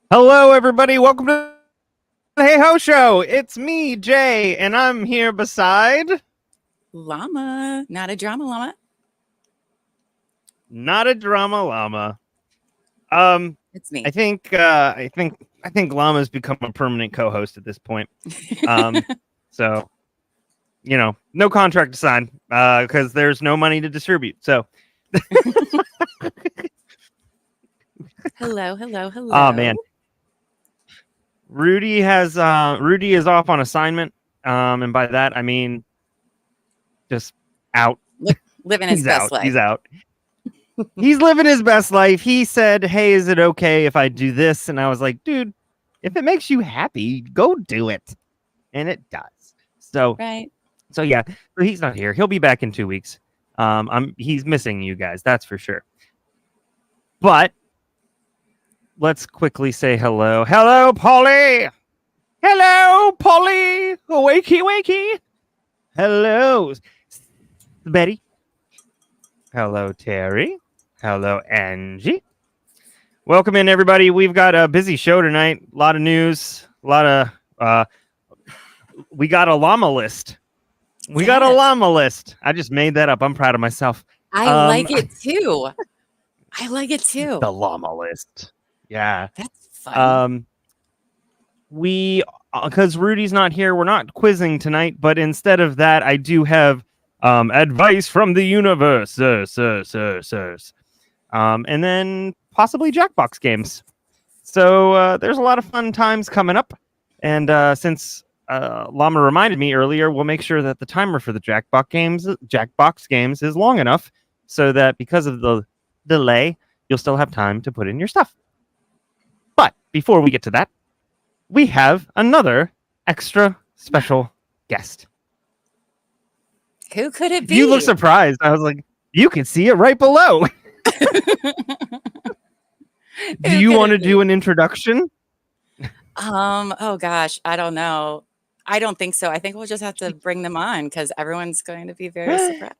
Hello, everybody. Welcome to the Hey Ho Show. It's me, Jay, and I'm here beside Llama, not a drama llama. not a drama llama. It's me. I think Llama's become a permanent co-host at this point. So no contract to sign because there's no money to distribute. So, hello. oh man, Rudy is off on assignment, and by that I mean just out. Living his best life. He's out. He's living his best life. He said, "Hey, is it okay if I do this?" And I was like, "Dude, if it makes you happy, go do it." And it does. So yeah. So he's not here. He'll be back in 2 weeks. He's missing you guys, that's for sure. But let's quickly say hello. Hello, Polly. Hello, Polly. Wakey. Hello, Betty. Hello, Terry. Hello, Angie. Welcome in, everybody. We've got a busy show tonight. A lot of news. We got a llama list. Got a llama list. I just made that up. I'm proud of myself. I like it too. The llama list. Yeah. That's fun. Because Rudy's not here, we're not quizzing tonight, but instead of that, I do have advice from the universe. And then possibly Jackbox games. So there's a lot of fun times coming up. And since Llama reminded me earlier, we'll make sure that the timer for the Jackbox games is long enough so that because of the delay, you'll still have time to put in your stuff. But before we get to that, we have another extra special guest. Who could it be? You look surprised. I was like, you can see it right below. Do you want to do an introduction? Oh gosh, I don't know. I don't think so. I think we'll just have to bring them on because everyone's going to be very surprised.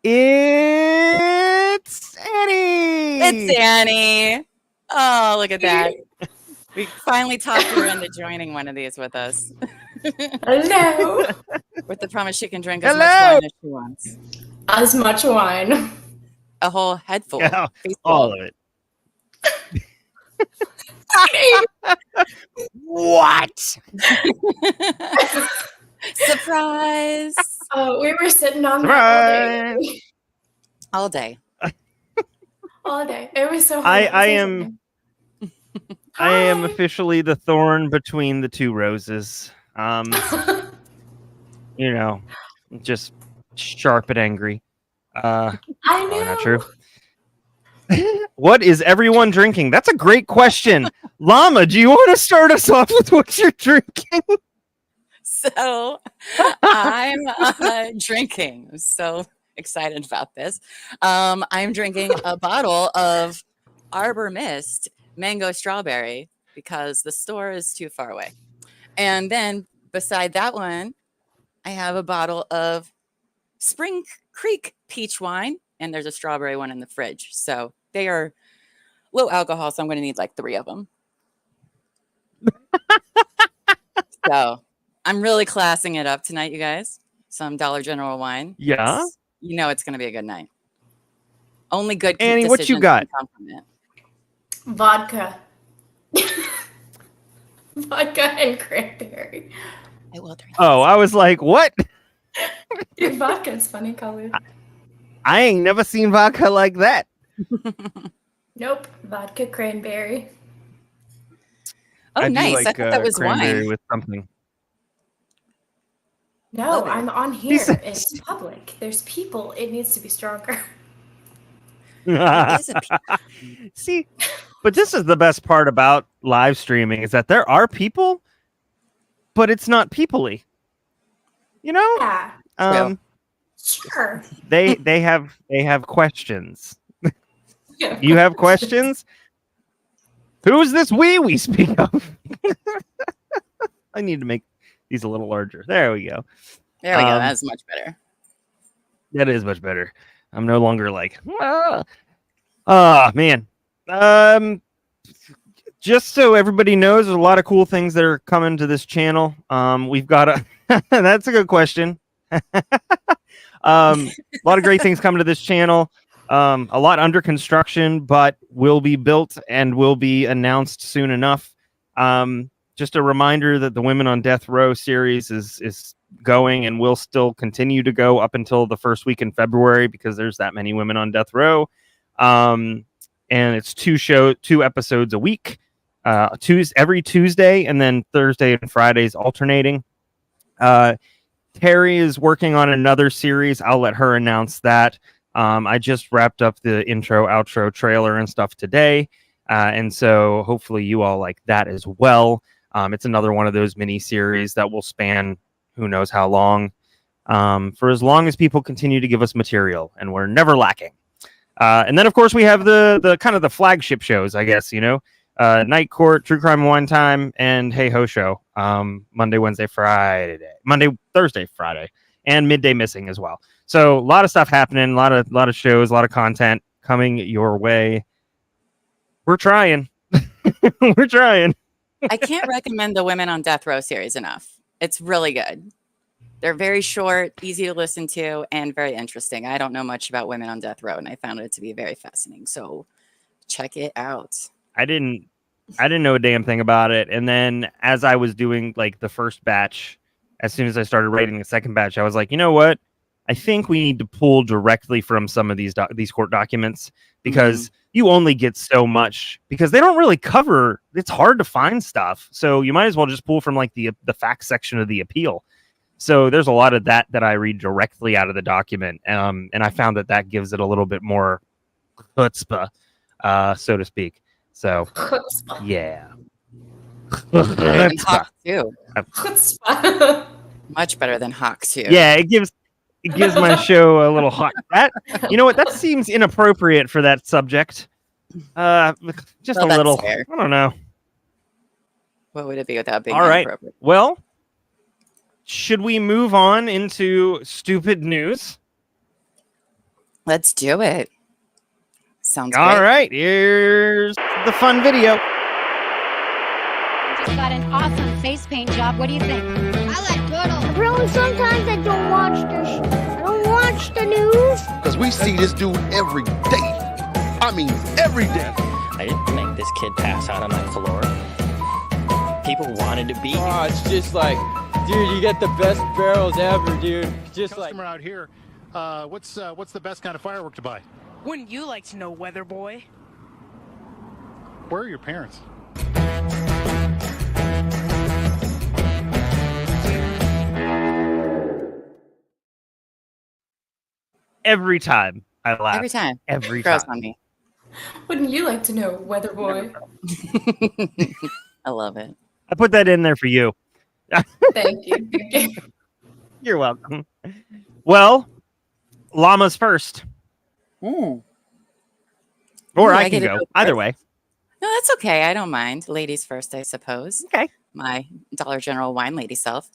It's Annie. It's Annie. Oh, look at that. We finally talked her into joining one of these with us. Hello. With the promise she can drink as much wine as she wants. As much wine. A whole head full. Yeah, all of it. What? Surprise! Oh, we were sitting on that all day. All day. It was so hard. I am officially the thorn between the two roses. Just sharp and angry. I know. Not true. What is everyone drinking? That's a great question. Llama, do you want to start us off with what you're drinking? So I'm drinking. I'm so excited about this. I'm drinking a bottle of Arbor Mist mango strawberry because the store is too far away. And then beside that one, I have a bottle of Spring Creek peach wine, and there's a strawberry one in the fridge. So they are low alcohol, so I'm going to need like 3 of them. So I'm really classing it up tonight, you guys. Some Dollar General wine. Yeah. It's going to be a good night. Only good Annie, what you got? Vodka. Vodka and cranberry. I will drink. Oh, I was like, what? Your vodka is funny colored. I ain't never seen vodka like that. Nope. Vodka cranberry. Oh, I nice. like, I thought that was cranberry wine. with something. No, I'm on here. It's public. There's people. It needs to be stronger. See, but this is the best part about live streaming is that there are people, but it's not people-y. Yeah. Sure. They have questions. You have questions? Who's this we speak of? I need to make these a little larger. There we go. There we go. That's much better. That is much better. I'm no longer like, man. just so everybody knows, there's a lot of cool things that are coming to this channel. We've got a that's a good question. A lot of great things coming to this channel. A lot under construction, but will be built and will be announced soon enough. Just a reminder that the Women on Death Row series is going and will still continue to go up until the first week in February because there's that many women on death row. And it's two episodes a week, every Tuesday, and then Thursday and Fridays alternating. Terry is working on another series. I'll let her announce that. I just wrapped up the intro, outro trailer and stuff today. And so hopefully you all like that as well. It's another one of those mini series that will span who knows how long, for as long as people continue to give us material, and we're never lacking. And then, of course, we have the kind of the flagship shows, I guess, Night Court, True Crime Wine Time, and Hey Ho Show. Monday, Wednesday, Friday, Thursday, Friday, and Midday Missing as well. So a lot of stuff happening, a lot of shows, a lot of content coming your way. We're trying. We're trying. I can't recommend the Women on Death Row series enough. It's really good. They're very short, easy to listen to, and very interesting. I don't know much about Women on Death Row, and I found it to be very fascinating. So check it out. I didn't know a damn thing about it. And then as I was doing like the first batch, as soon as I started writing the second batch, I was like, you know what? I think we need to pull directly from some of these court documents because you only get so much because they don't really cover. It's hard to find stuff. So you might as well just pull from like the facts section of the appeal. So there's a lot of that I read directly out of the document. And I found that gives it a little bit more chutzpah, so to speak. So, yeah. Hawk too. Much better than Hawk too. Yeah, it gives my show a little hot. You know what? That seems inappropriate for that subject. Just a little. Fair. I don't know. What would it be without being all right? Inappropriate? Well, should we move on into stupid news? Let's do it. Sounds all great. Right. Here's the fun video. Just got an awesome face paint job. What do you think? I like turtles. Really, sometimes I don't watch the news. Because we see this dude every day. I mean, every day. I didn't make this kid pass out on my floor. People wanted to be here. Oh, it's just like, dude, you get the best barrels ever, dude. Just customer out here. What's the best kind of firework to buy? Wouldn't you like to know, Weather Boy? Where are your parents? Every time I laugh. Every time. Every Grows time. on me. Wouldn't you like to know, Weather Boy? I love it. I put that in there for you. Thank you. Thank you. You're welcome. Well, llamas first. Or I can go. Either way. No, that's okay. I don't mind. Ladies first, I suppose. Okay. My Dollar General wine lady self.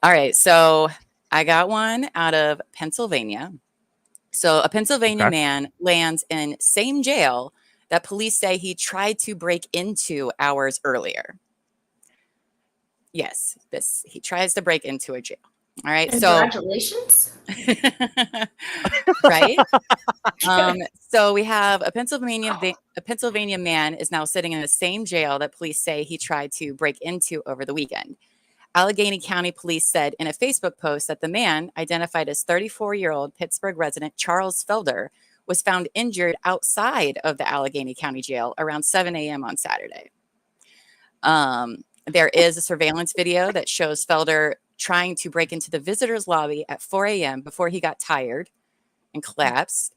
All right. So I got one out of Pennsylvania. So a Pennsylvania man lands in same jail that police say he tried to break into hours earlier. Yes, he tries to break into a jail. All right. Congratulations. Right. So we have a Pennsylvania man is now sitting in the same jail that police say he tried to break into over the weekend. Allegheny County Police said in a Facebook post that the man, identified as 34-year-old Pittsburgh resident Charles Felder, was found injured outside of the Allegheny County Jail around 7 a.m. on Saturday. There is a surveillance video that shows Felder trying to break into the visitors lobby at 4 a.m. before he got tired and collapsed.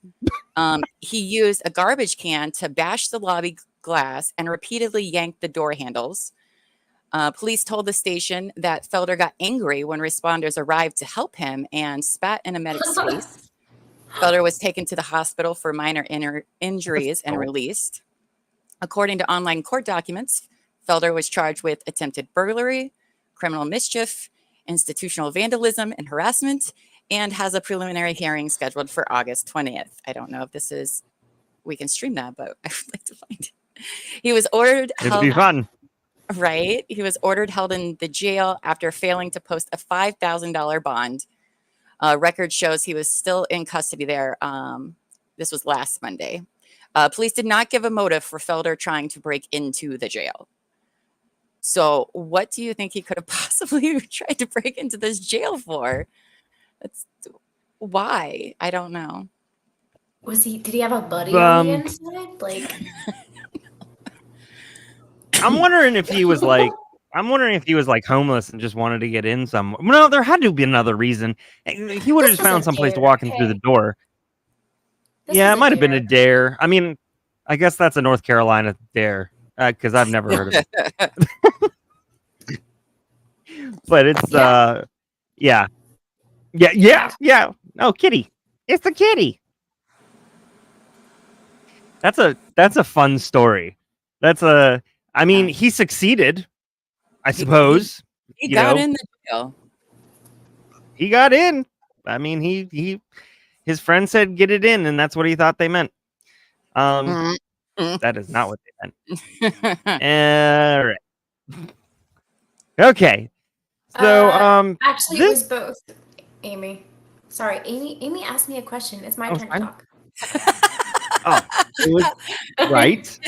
He used a garbage can to bash the lobby glass and repeatedly yanked the door handles. Police told the station that Felder got angry when responders arrived to help him and spat in a medic's face. Felder was taken to the hospital for minor injuries and released. According to online court documents, Felder was charged with attempted burglary, criminal mischief, institutional vandalism, and harassment, and has a preliminary hearing scheduled for August 20th. I don't know if we can stream that, but I would like to find it. He was ordered It'd be fun. Right. He was ordered held in the jail after failing to post a $5,000 bond. Record shows he was still in custody there. This was last Monday. Police did not give a motive for Felder trying to break into the jail. So what do you think he could have possibly tried to break into this jail for? Why? I don't know. Did he have a buddy on the inside? Like, I'm wondering if he was like homeless and just wanted to get in some. No, there had to be another reason. He would have just found someplace to walk in through the door. Yeah, it might have been a dare. I mean, I guess that's a North Carolina dare because I've never heard of it. But it's yeah. Oh, kitty. It's the kitty. That's a fun story. I mean, he succeeded, I suppose. He got in the jail. He got in. I mean, his friend said get it in, and that's what he thought they meant. That is not what they meant. All right. Okay. So actually, it was both. Amy, sorry, Amy asked me a question. It's my turn to talk. Oh, it was right.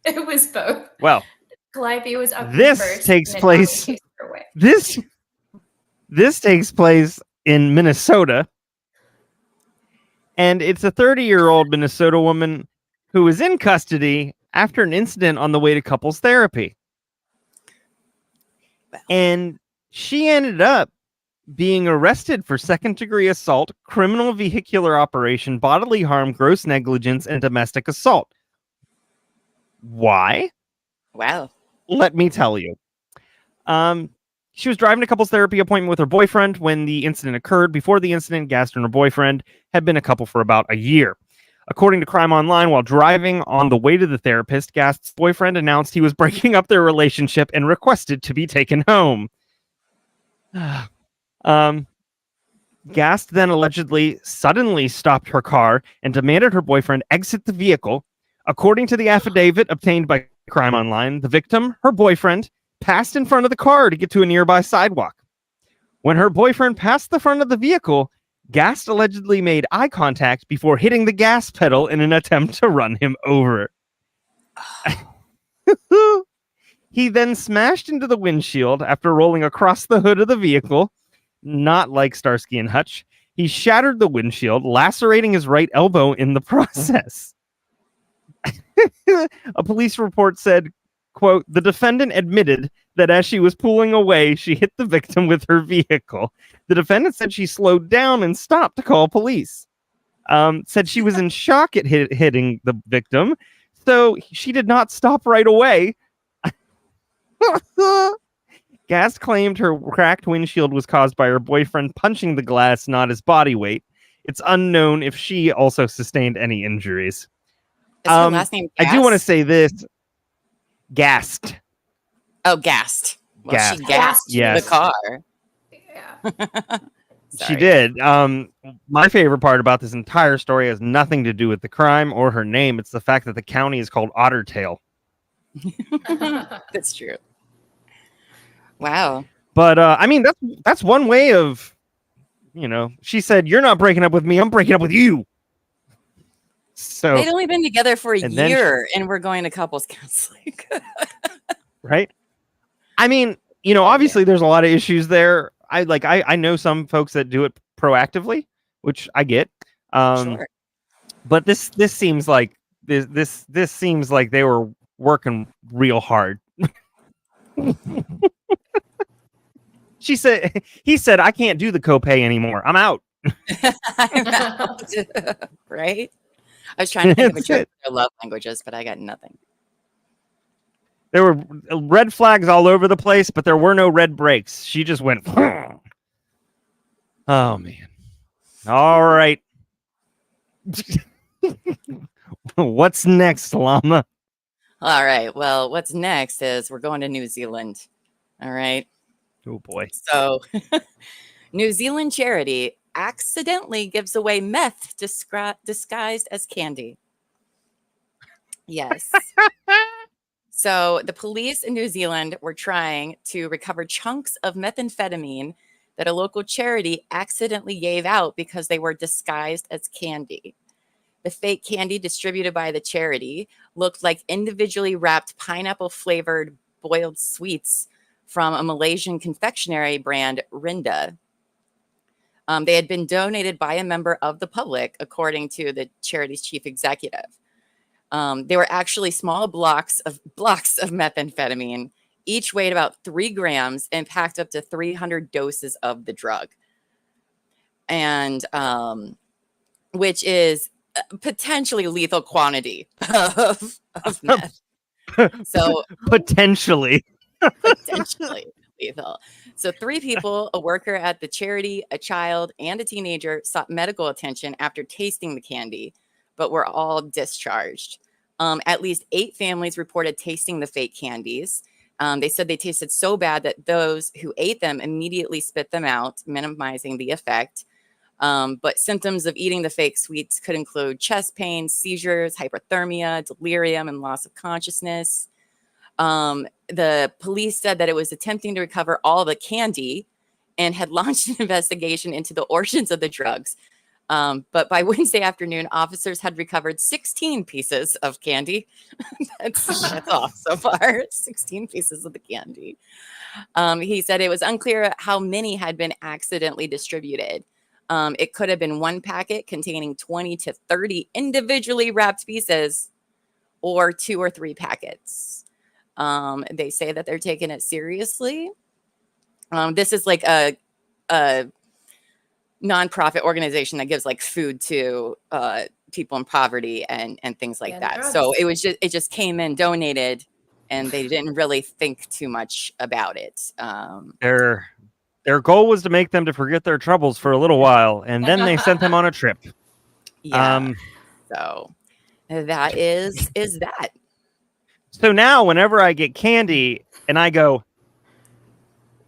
It was both. Well, Calliope was up this first. Takes place. This takes place in Minnesota, and it's a 30-year-old Minnesota woman who was in custody after an incident on the way to couples therapy, and she ended up being arrested for second-degree assault, criminal vehicular operation, bodily harm, gross negligence, and domestic assault. Why? Wow. Let me tell you. She was driving a couples therapy appointment with her boyfriend when the incident occurred. Before the incident, Gast and her boyfriend had been a couple for about a year. According to Crime Online, while driving on the way to the therapist, Gast's boyfriend announced he was breaking up their relationship and requested to be taken home. Gast then allegedly suddenly stopped her car and demanded her boyfriend exit the vehicle. According to the affidavit obtained by Crime Online, the victim, her boyfriend, passed in front of the car to get to a nearby sidewalk. When her boyfriend passed the front of the vehicle, Gast allegedly made eye contact before hitting the gas pedal in an attempt to run him over. He then smashed into the windshield after rolling across the hood of the vehicle. Not like Starsky and Hutch. He shattered the windshield, lacerating his right elbow in the process. A police report said, quote, the defendant admitted that as she was pulling away, she hit the victim with her vehicle. The defendant said she slowed down and stopped to call police. Said she was in shock at hitting the victim, so she did not stop right away. Gast claimed her cracked windshield was caused by her boyfriend punching the glass, not his body weight. It's unknown if she also sustained any injuries. Is her last name Gast? I do want to say this. Gast. Oh, gassed. Well, Gast. she gassed Yes. the car. Yeah. She did. My favorite part about this entire story has nothing to do with the crime or her name. It's the fact that the county is called Ottertail. That's true. Wow. But I mean, that's one way of, she said, "You're not breaking up with me. I'm breaking up with you." So they'd only been together for a year, and we're going to couples counseling. Right? I mean, obviously there's a lot of issues there. I know some folks that do it proactively, which I get. Sure. But this seems like this seems like they were working real hard. He said, "I can't do the copay anymore. I'm out." I'm out. Right? I was trying to think of a joke for love languages, but I got nothing. There were red flags all over the place, but there were no red brakes. She just went, oh, man. All right. What's next, Llama? All right. Well, what's next is we're going to New Zealand. All right. Oh, boy. So New Zealand charity accidentally gives away meth disguised as candy. Yes. So the police in New Zealand were trying to recover chunks of methamphetamine that a local charity accidentally gave out because they were disguised as candy. The fake candy distributed by the charity looked like individually wrapped pineapple-flavored boiled sweets from a Malaysian confectionery brand, Rinda. They had been donated by a member of the public, according to the charity's chief executive. They were actually small blocks of methamphetamine, each weighed about 3 grams and packed up to 300 doses of the drug. And which is potentially lethal quantity of meth. So potentially lethal. So 3 people, a worker at the charity, a child, and a teenager sought medical attention after tasting the candy, but were all discharged. At least 8 families reported tasting the fake candies. They said they tasted so bad that those who ate them immediately spit them out, minimizing the effect. But symptoms of eating the fake sweets could include chest pain, seizures, hypothermia, delirium, and loss of consciousness. The police said that it was attempting to recover all the candy and had launched an investigation into the origins of the drugs. But by Wednesday afternoon, officers had recovered 16 pieces of candy. That's all so far. 16 pieces of the candy. He said it was unclear how many had been accidentally distributed. It could have been 1 packet containing 20 to 30 individually wrapped pieces, or 2 or 3 packets. They say that they're taking it seriously. This is like a nonprofit organization that gives like food to people in poverty and things like that. So it just came in, donated, and they didn't really think too much about it. Their goal was to make them to forget their troubles for a little while, and then they sent them on a trip. Yeah. So that is that. So now whenever I get candy and I go,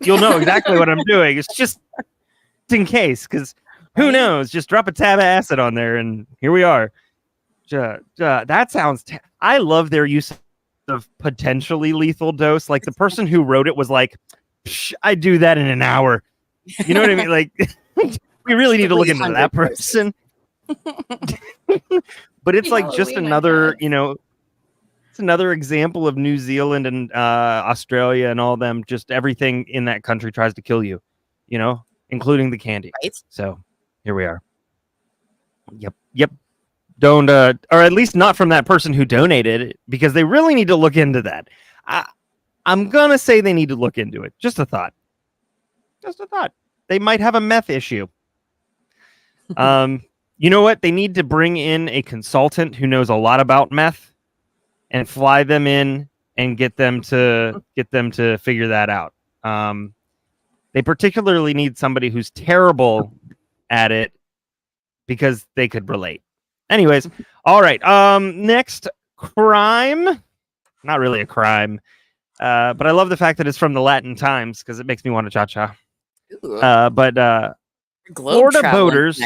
you'll know exactly what I'm doing. It's just in case, because who knows? Just drop a tab of acid on there, and here we are. That sounds. I love their use of potentially lethal dose. Like the person who wrote it was like, "I do that in an hour." You know what I mean? Like, we really need to look into that person. But it's like just another, it's another example of New Zealand and Australia and all them. Just everything in that country tries to kill you, including the candy. Right. So here we are. Yep. Don't, or at least not from that person who donated it, because they really need to look into that. I'm gonna say they need to look into it. Just a thought. They might have a meth issue. You know what? They need to bring in a consultant who knows a lot about meth and fly them in and get them to figure that out. They particularly need somebody who's terrible at it because they could relate. Anyways, all right. Next crime. Not really a crime. But I love the fact that it's from the Latin Times because it makes me want to cha-cha. But Florida boaters,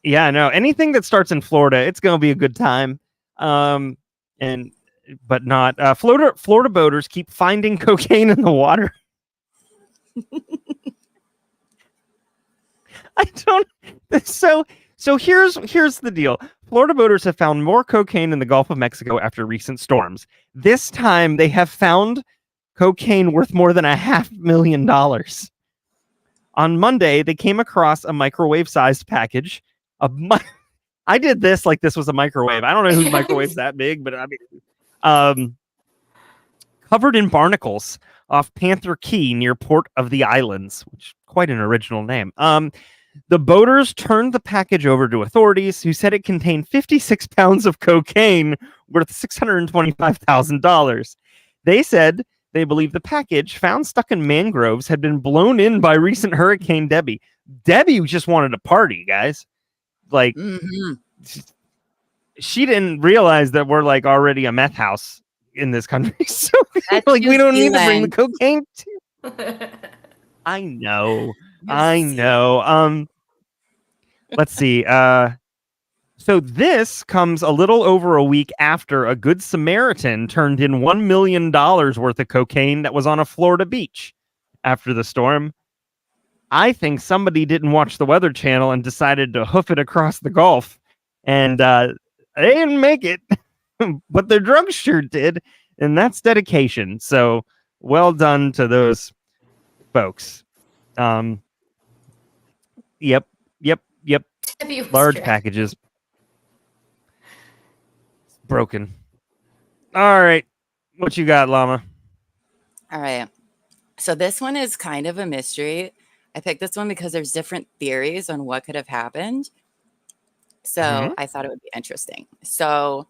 yeah, no, anything that starts in Florida, it's gonna be a good time. But not Florida boaters keep finding cocaine in the water. So here's the deal. Florida boaters have found more cocaine in the Gulf of Mexico after recent storms. This time they have found cocaine worth more than $500,000. On Monday, they came across a microwave-sized package. I did this like this was a microwave. I don't know whose microwave's that big, but I mean, covered in barnacles off Panther Key near Port of the Islands, which quite an original name. The boaters turned the package over to authorities, who said it contained 56 pounds of cocaine worth $625,000. They said they believe the package, found stuck in mangroves, had been blown in by recent Hurricane Debbie. Debbie just wanted to party, guys. Like, she didn't realize that we're like already a meth house in this country. So like, we don't need to bring the cocaine to. I know. I know. Let's see. So this comes a little over a week after a Good Samaritan turned in $1 million worth of cocaine that was on a Florida beach after the storm. I think somebody didn't watch the Weather Channel and decided to hoof it across the Gulf. And they didn't make it, but their drugs sure did. And that's dedication. So well done to those folks. Yep. Large packages. Broken. All right. What you got, Llama? All right. So this one is kind of a mystery. I picked this one because there's different theories on what could have happened. So I thought it would be interesting. So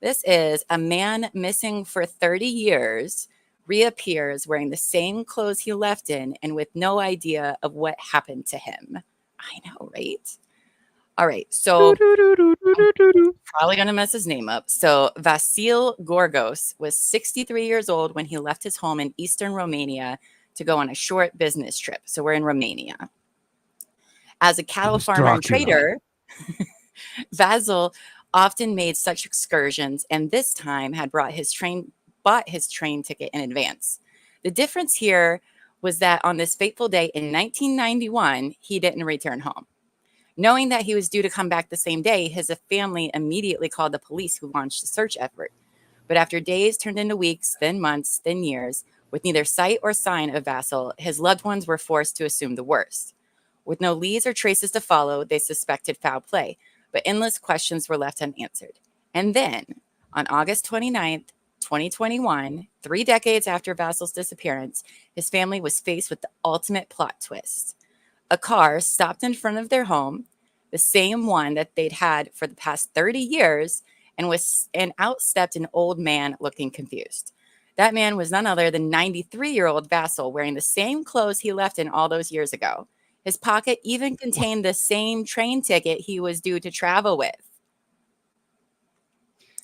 this is a man missing for 30 years reappears wearing the same clothes he left in and with no idea of what happened to him. I know, right? All right. So I'm probably going to mess his name up. So Vasil Gorgos was 63 years old when he left his home in eastern Romania to go on a short business trip. So we're in Romania. As a cattle farmer and trader, Vasil often made such excursions and this time had bought his train ticket in advance. The difference here was that on this fateful day in 1991, he didn't return home. Knowing that he was due to come back the same day, his family immediately called the police, who launched a search effort. But after days turned into weeks, then months, then years, with neither sight or sign of Vasil, his loved ones were forced to assume the worst. With no leads or traces to follow, they suspected foul play, but endless questions were left unanswered. And then, on August 29th, 2021, 3 decades after Vasil's disappearance, his family was faced with the ultimate plot twist. A car stopped in front of their home, the same one that they'd had for the past 30 years, and out stepped an old man looking confused. That man was none other than 93-year-old Vasil, wearing the same clothes he left in all those years ago. His pocket even contained the same train ticket he was due to travel with.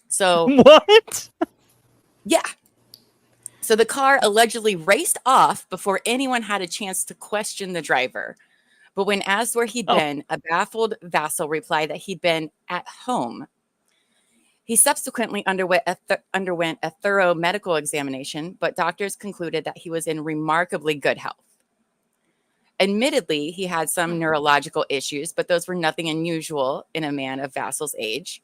So what? Yeah. So the car allegedly raced off before anyone had a chance to question the driver. But when asked where he'd been, a baffled Vasil replied that he'd been at home. He subsequently underwent a thorough medical examination, but doctors concluded that he was in remarkably good health. Admittedly, he had some neurological issues, but those were nothing unusual in a man of Vasil's age.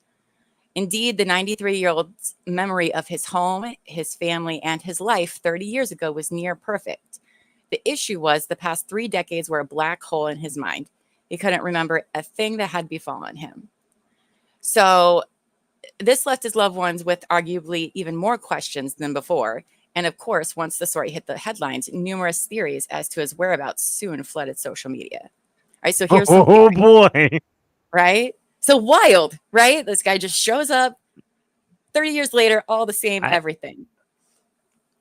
Indeed, the 93-year-old's memory of his home, his family, and his life 30 years ago was near perfect. The issue was the past 3 decades were a black hole in his mind. He couldn't remember a thing that had befallen him. So this left his loved ones with arguably even more questions than before. And of course, once the story hit the headlines, numerous theories as to his whereabouts soon flooded social media. All right, so here's oh boy. Right? So wild, right? This guy just shows up 30 years later, all the same, everything.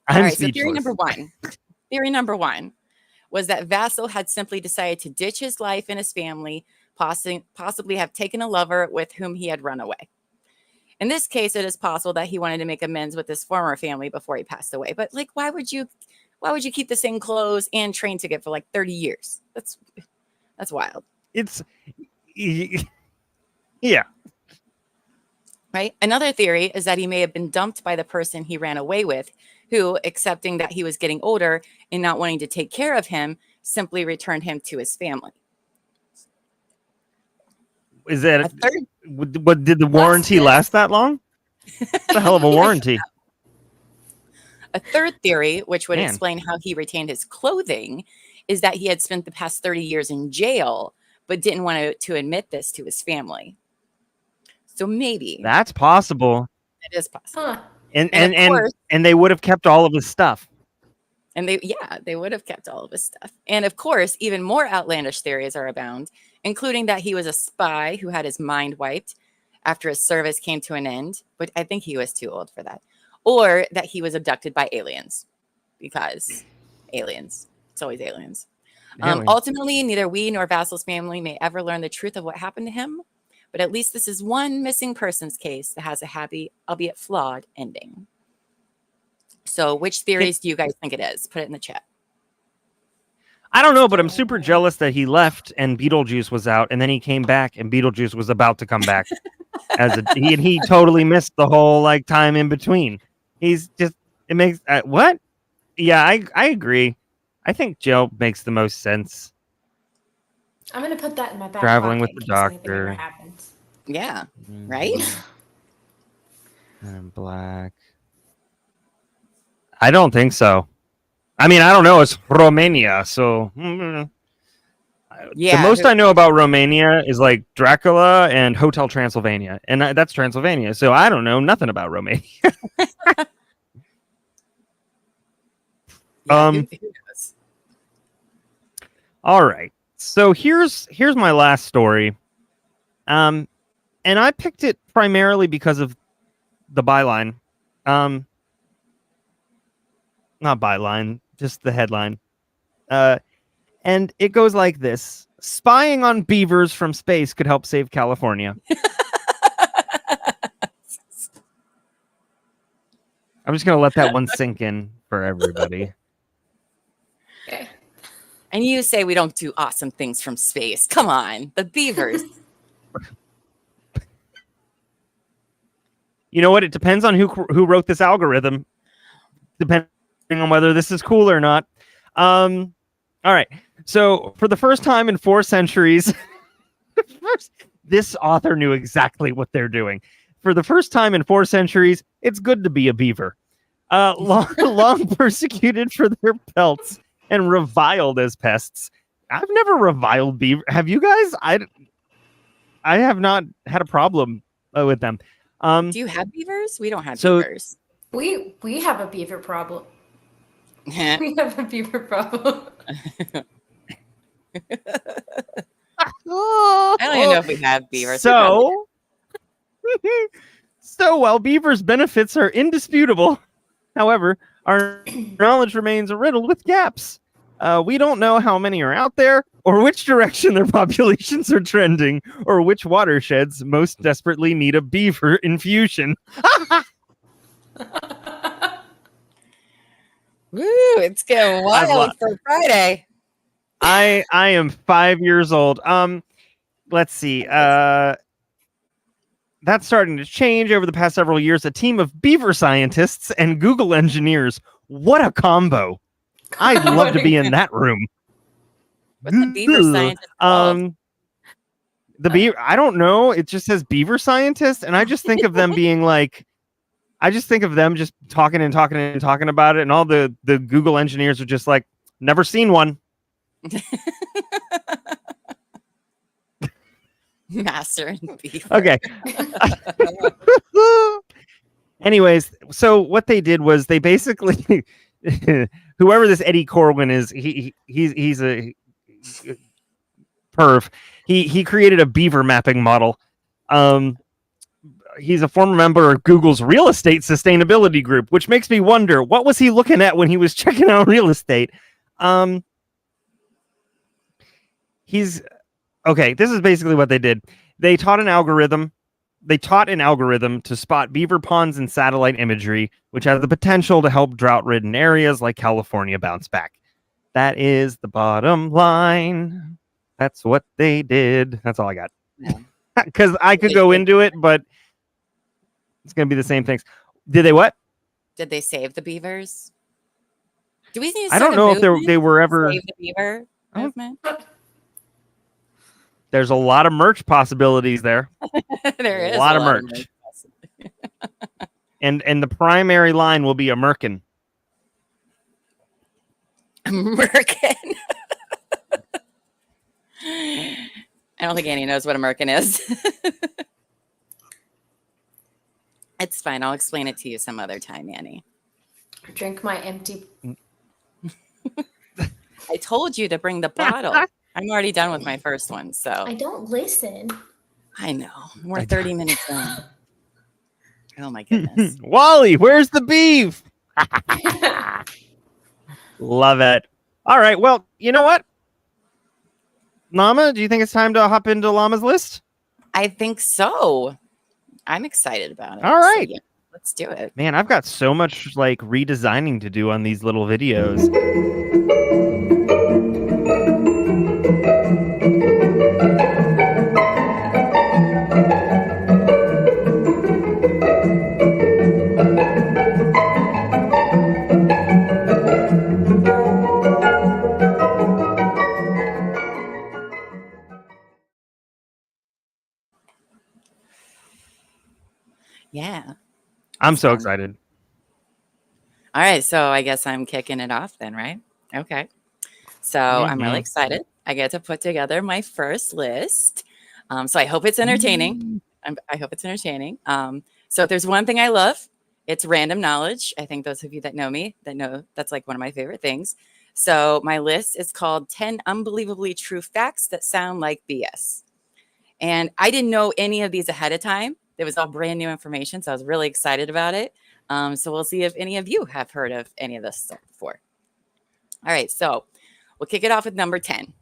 I'm all right, speechless. So theory number one was that Vasil had simply decided to ditch his life and his family, possibly have taken a lover with whom he had run away. In this case, it is possible that he wanted to make amends with his former family before he passed away. But like, why would you keep the same clothes and train ticket for like 30 years? That's wild. It's yeah. Right. Another theory is that he may have been dumped by the person he ran away with, who, accepting that he was getting older and not wanting to take care of him, simply returned him to his family. Is that what did the warranty last that long? It's a hell of a warranty. A third theory, which would explain how he retained his clothing, is that he had spent the past 30 years in jail, but didn't want to admit this to his family. So maybe that's possible. It is possible. Huh. And they would have kept all of his stuff. And they would have kept all of his stuff. And of course, even more outlandish theories are abound, including that he was a spy who had his mind wiped after his service came to an end. But I think he was too old for that. Or that he was abducted by aliens, because aliens. It's always aliens. Ultimately, neither we nor Vasil's family may ever learn the truth of what happened to him. But at least this is one missing persons case that has a happy, albeit flawed, ending. So which theories do you guys think it is? Put it in the chat. I don't know, but I'm super jealous that he left and Beetlejuice was out, and then he came back and Beetlejuice was about to come back. He totally missed the whole like time in between. He's just it makes what? Yeah, I agree. I think Jill makes the most sense. I'm gonna put that in my back Traveling pocket with in the case anything doctor. ever happens. Yeah. Right? And black. I don't think so. I mean, I don't know. It's Romania, so Yeah. the most I know about Romania is like Dracula and Hotel Transylvania, and that's Transylvania. So I don't know nothing about Romania. Who knows? All right. So here's my last story. And I picked it primarily because of the byline. Not byline, just the headline. And it goes like this. Spying on beavers from space could help save California. I'm just going to let that one sink in for everybody. Okay. And you say we don't do awesome things from space. Come on, the beavers. You know what? It depends on who wrote this algorithm, depending on whether this is cool or not. All right. So for the first time in 4 centuries, this author knew exactly what they're doing. For the first time in 4 centuries, it's good to be a beaver. Long persecuted for their pelts and reviled as pests. I've never reviled beaver. Have you guys? I have not had a problem with them. Do you have beavers? We don't have beavers. We have a beaver problem. We have a beaver problem. I don't even know if we have beavers. So while beavers' benefits are indisputable, however, our knowledge remains riddled with gaps. We don't know how many are out there, or which direction their populations are trending, or which watersheds most desperately need a beaver infusion. Woo, it's getting wild for Friday. I am 5 years old. Let's see. That's starting to change over the past several years. A team of beaver scientists and Google engineers. What a combo. I'd love to be in that room. What's the beaver scientist called? The beaver, I don't know. It just says beaver scientist, and I just think of them being like, I just think of them just talking and talking and talking about it, and all the Google engineers are just like, never seen one. Master and beaver. Okay. Anyways, so what they did was they basically, whoever this Eddie Corwin is, he's a perv. He created a beaver mapping model. He's a former member of Google's real estate sustainability group, which makes me wonder, what was he looking at when he was checking out real estate? This is basically what they did. They taught an algorithm to spot beaver ponds in satellite imagery, which has the potential to help drought-ridden areas like California bounce back. That is the bottom line. That's what they did. That's all I got. Because I could go into it, but it's going to be the same things. Did they what? Did they save the beavers? Do we need to I don't know if they were ever... Save the beaver movement? There's a lot of merch possibilities there. There is a lot of merch. and the primary line will be a merkin. Merkin. I don't think Annie knows what a merkin is. It's fine. I'll explain it to you some other time, Annie. Drink my empty. I told you to bring the bottle. I'm already done with my first one, so. I don't listen. I know. We're 30 minutes in. Oh my goodness. Wally, where's the beef? Love it. All right. Well, you know what? Llama, do you think it's time to hop into Llama's list? I think so. I'm excited about it. All right. So, yeah, let's do it. Man, I've got so much like redesigning to do on these little videos. Yeah. I'm so fun. excited. All right, so I guess I'm kicking it off then, right? Okay. So I'm really excited. I get to put together my first list. So I hope it's entertaining. I hope it's entertaining. So if there's one thing I love, it's random knowledge. I think those of you that know me that know that's like one of my favorite things. So my list is called 10 Unbelievably True Facts That Sound Like BS. And I didn't know any of these ahead of time. It was all brand new information. So I was really excited about it. So we'll see if any of you have heard of any of this stuff before. All right, so we'll kick it off with number 10.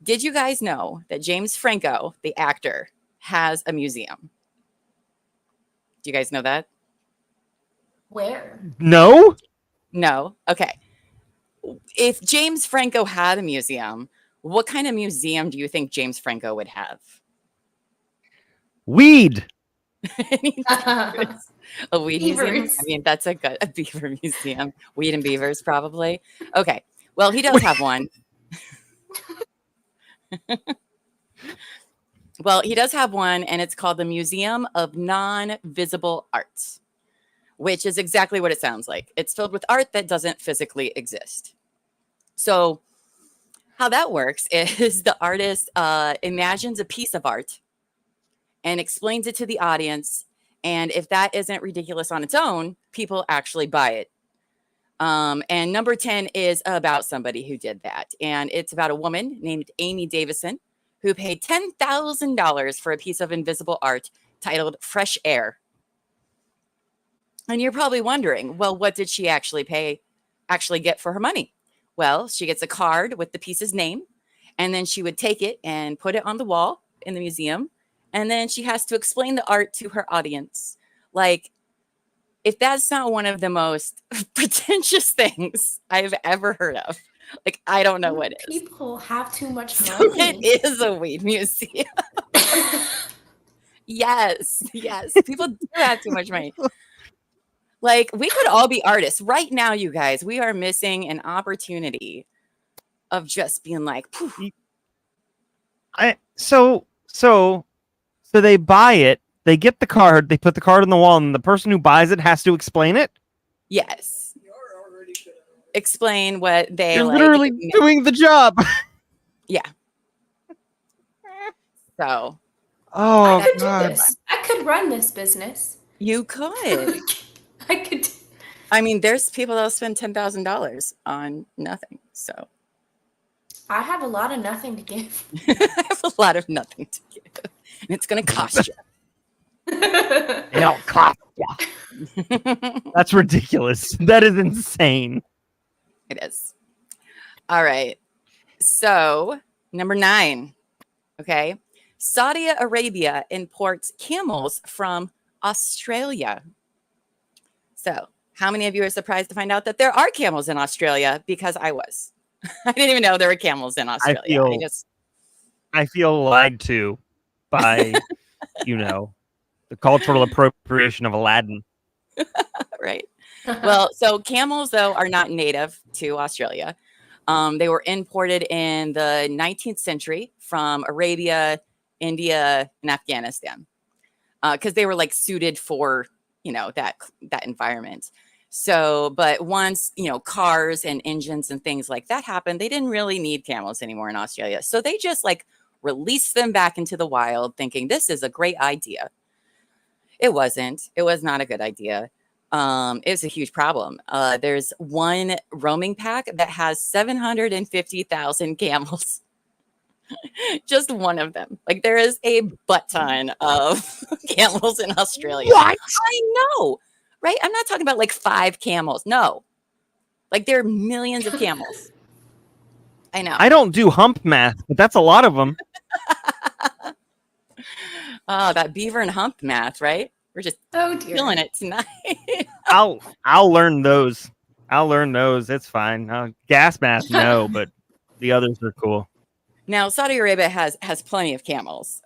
Did you guys know that James Franco, the actor, has a museum? Do you guys know that? Where? No? No? Okay. If James Franco had a museum, what kind of museum do you think James Franco would have? Weed. A weed museum? Beavers. I mean, that's a beaver museum. Weed and beavers, probably. Okay. Well, he does have one. Well, he does have one, and it's called the Museum of Non-Visible Arts, which is exactly what it sounds like. It's filled with art that doesn't physically exist. So how that works is the artist imagines a piece of art and explains it to the audience. And if that isn't ridiculous on its own, people actually buy it. And number 10 is about somebody who did that. And it's about a woman named Amy Davison who paid $10,000 for a piece of invisible art titled Fresh Air. And you're probably wondering, well, what did she actually get for her money? Well, she gets a card with the piece's name, and then she would take it and put it on the wall in the museum. And then she has to explain the art to her audience. Like, if that's not one of the most pretentious things I've ever heard of, like, I don't know what is. People have too much So money. it is a weed museum. Yes. People do have too much money. Like, we could all be artists right now, you guys. We are missing an opportunity of just being like, poof. So they buy it, they get the card, they put the card on the wall, and the person who buys it has to explain it? Yes. Explain what they You're like. literally doing the job. Yeah. So. Oh, I could God. do this. I could run this business. You could. I could. I mean, there's people that'll spend $10,000 on nothing. So. I have a lot of nothing to give. I have a lot of nothing to give. And it's going to cost you. It'll cost you. That's ridiculous. That is insane. It is. All right. So, number 9. Okay. Saudi Arabia imports camels from Australia. So, how many of you are surprised to find out that there are camels in Australia? Because I was. I didn't even know there were camels in Australia. I feel lied to by, the cultural appropriation of Aladdin. Right. Well, so camels, though, are not native to Australia. They were imported in the 19th century from Arabia, India, and Afghanistan because they were like suited for, that environment. So, but once, cars and engines and things like that happened, they didn't really need camels anymore in Australia. So they just released them back into the wild thinking this is a great idea. It wasn't. It was not a good idea. It was a huge problem. There's one roaming pack that has 750,000 camels. Just one of them. Like, there is a butt ton of camels in Australia. What? I know, right? I'm not talking about 5 camels. No. There are millions of camels. I know. I don't do hump math, but that's a lot of them. Oh, that beaver and hump math, right? We're just feeling it tonight. I'll learn those. It's fine. Gas math, no, but the others are cool. Now, Saudi Arabia has plenty of camels,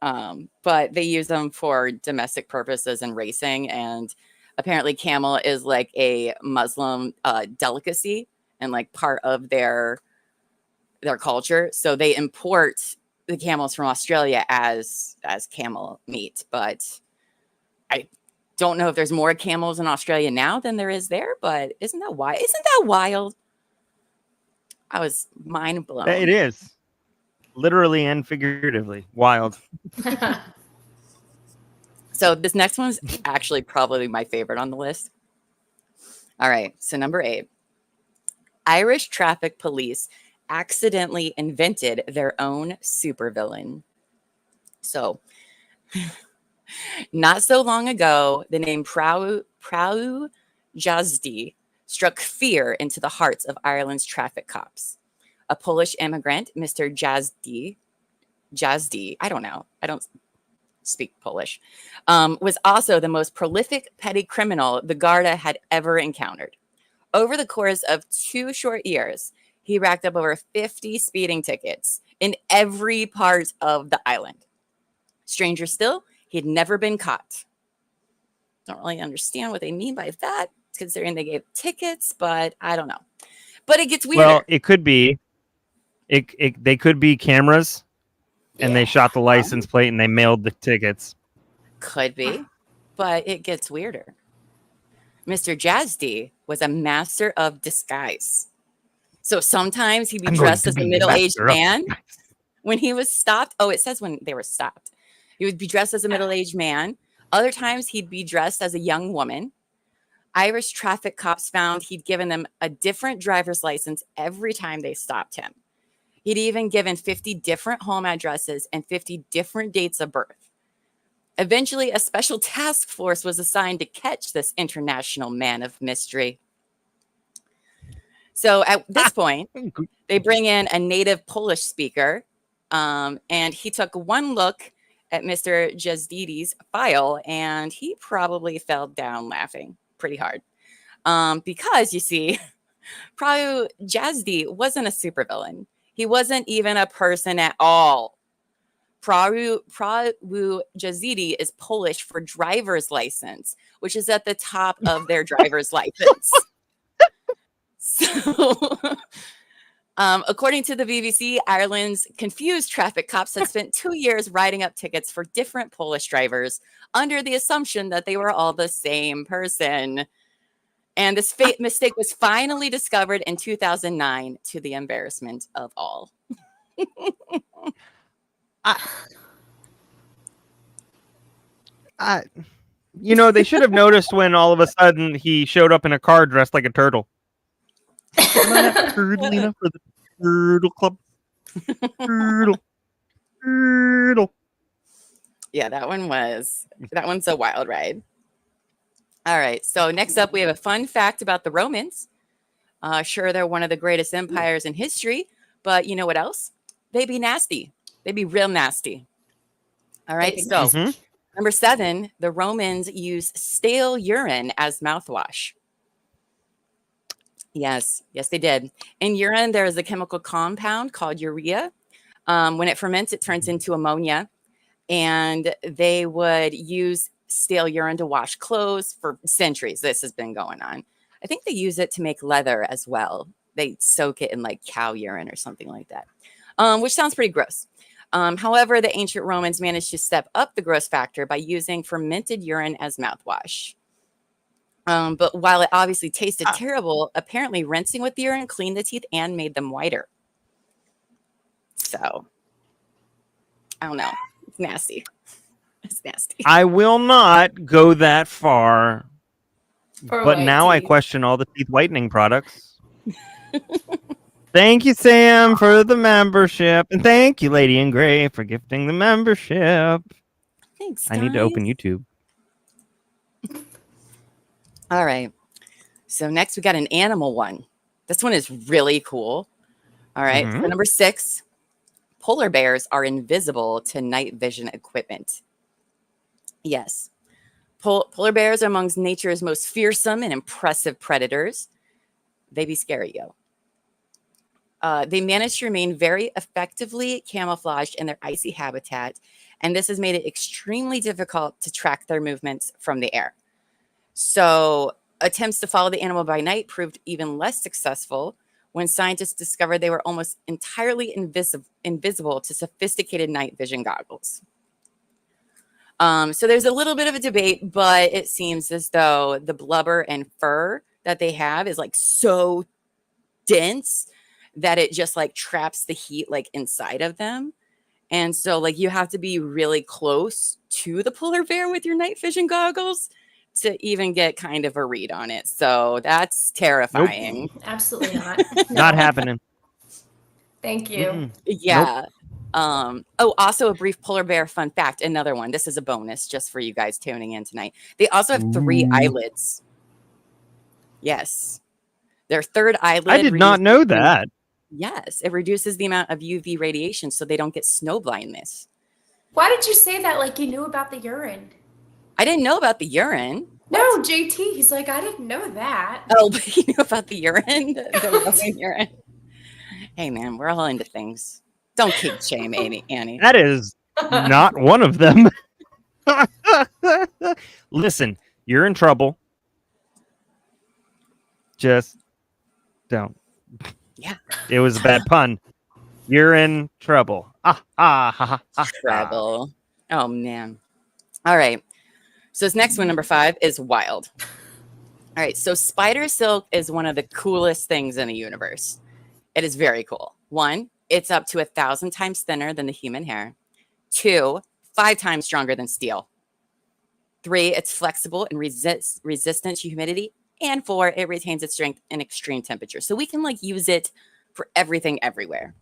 but they use them for domestic purposes and racing. And apparently camel is a Muslim delicacy and part of their culture. So they import the camels from Australia as camel meat. But I Don't know if there's more camels in Australia now than there is there, but isn't that wild? Isn't that wild? I was mind blown. It is. Literally and figuratively. Wild. So this next one's actually probably my favorite on the list. All right. So number 8. Irish traffic police accidentally invented their own supervillain. So not so long ago, the name Prau Jazdy struck fear into the hearts of Ireland's traffic cops. A Polish immigrant, Mr. Jazdy, I don't know. I don't speak Polish, was also the most prolific petty criminal the Garda had ever encountered. Over the course of 2 short years, he racked up over 50 speeding tickets in every part of the island. Stranger still, he'd never been caught. Don't really understand what they mean by that, considering they gave tickets, but I don't know. But it gets weirder. Well, it could be. They could be cameras, and they shot the license plate and they mailed the tickets. Could be, but it gets weirder. Mr. Jazdy was a master of disguise. So sometimes he'd be dressed as a middle-aged man when he was stopped. Oh, it says when they were stopped. He would be dressed as a middle-aged man. Other times he'd be dressed as a young woman. Irish traffic cops found he'd given them a different driver's license every time they stopped him. He'd even given 50 different home addresses and 50 different dates of birth. Eventually, a special task force was assigned to catch this international man of mystery. So at this point, they bring in a native Polish speaker, and he took one look at Mr. Jazdy's file, and he probably fell down laughing pretty hard. Because, you see, Prau Jazdy wasn't a supervillain. He wasn't even a person at all. Prau Jazdy is Polish for driver's license, which is at the top of their driver's license. So, according to the BBC, Ireland's confused traffic cops had spent 2 years writing up tickets for different Polish drivers under the assumption that they were all the same person. And this mistake was finally discovered in 2009 to the embarrassment of all. They should have noticed when all of a sudden he showed up in a car dressed like a turtle. Am I not turtle enough for the turtle club? Turtle. Yeah, that one's a wild ride. All right. So next up, we have a fun fact about the Romans. Sure, they're one of the greatest empires in history, but you know what else? They be nasty. They be real nasty. All right. So number 7, the Romans used stale urine as mouthwash. Yes, they did. In urine, there is a chemical compound called urea. When it ferments, it turns into ammonia. And they would use stale urine to wash clothes for centuries. This has been going on. I think they use it to make leather as well. They soak it in like cow urine or something like that, which sounds pretty gross. However, the ancient Romans managed to step up the gross factor by using fermented urine as mouthwash. But while it obviously tasted terrible, apparently rinsing with the urine cleaned the teeth and made them whiter. So, I don't know. It's nasty. It's nasty. I will not go that far, but now I teeth. question all the teeth whitening products. Thank you, Sam, for the membership. And thank you, Lady in Gray, for gifting the membership. Thanks, I need to open YouTube. All right. So next we got an animal one. This one is really cool. All right. So number 6, polar bears are invisible to night vision equipment. Yes. Polar bears are amongst nature's most fearsome and impressive predators. They be scary, yo. They manage to remain very effectively camouflaged in their icy habitat, and this has made it extremely difficult to track their movements from the air. So attempts to follow the animal by night proved even less successful when scientists discovered they were almost entirely invisible to sophisticated night vision goggles. So there's a little bit of a debate, but it seems as though the blubber and fur that they have is like so dense that it just like traps the heat like inside of them. And so like you have to be really close to the polar bear with your night vision goggles to even get kind of a read on it. So that's terrifying. Nope. Absolutely not. Not happening. Thank you. Yeah. Nope. Also a brief polar bear fun fact. Another one. This is a bonus just for you guys tuning in tonight. They also have 3 eyelids. Yes. Their third eyelid. I did not know that. Yes. It reduces the amount of UV radiation so they don't get snow blindness. Why did you say that like you knew about the urine? I didn't know about the urine. No, JT. He's like, I didn't know that. Oh, but he knew about the urine? The urine. Hey, man, we're all into things. Don't kink shame, Annie. That is not one of them. Listen, you're in trouble. Just don't. Yeah. It was a bad pun. You're in trouble. Trouble. Oh, man. All right. So this next one, number 5, is wild. All right. So spider silk is one of the coolest things in the universe. It is very cool. 1, it's up to 1,000 times thinner than the human hair. 2, 5 times stronger than steel. 3, it's flexible and resistant to humidity. And 4, it retains its strength in extreme temperatures. So we can like use it for everything everywhere.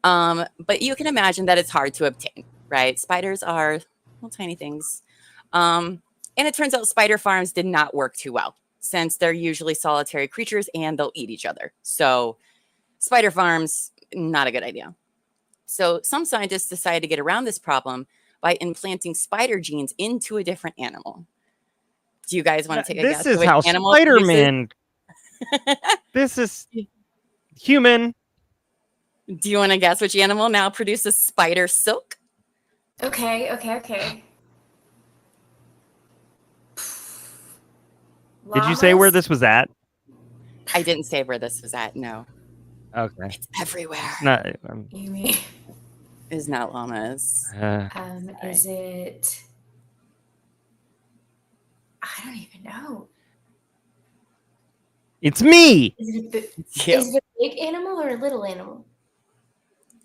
But you can imagine that it's hard to obtain, right? Spiders are little tiny things. And it turns out spider farms did not work too well since they're usually solitary creatures and they'll eat each other. So spider farms, not a good idea. So some scientists decided to get around this problem by implanting spider genes into a different animal. Do you guys want to take a guess? This is how Spider-Man. This is human. Do you want to guess which animal now produces spider silk? Okay. Did you say where this was at? I didn't say where this was at. No. Okay. It's everywhere. Not. You mean? It's not llamas. Is it? I don't even know. It's me. Is it a big animal or a little animal?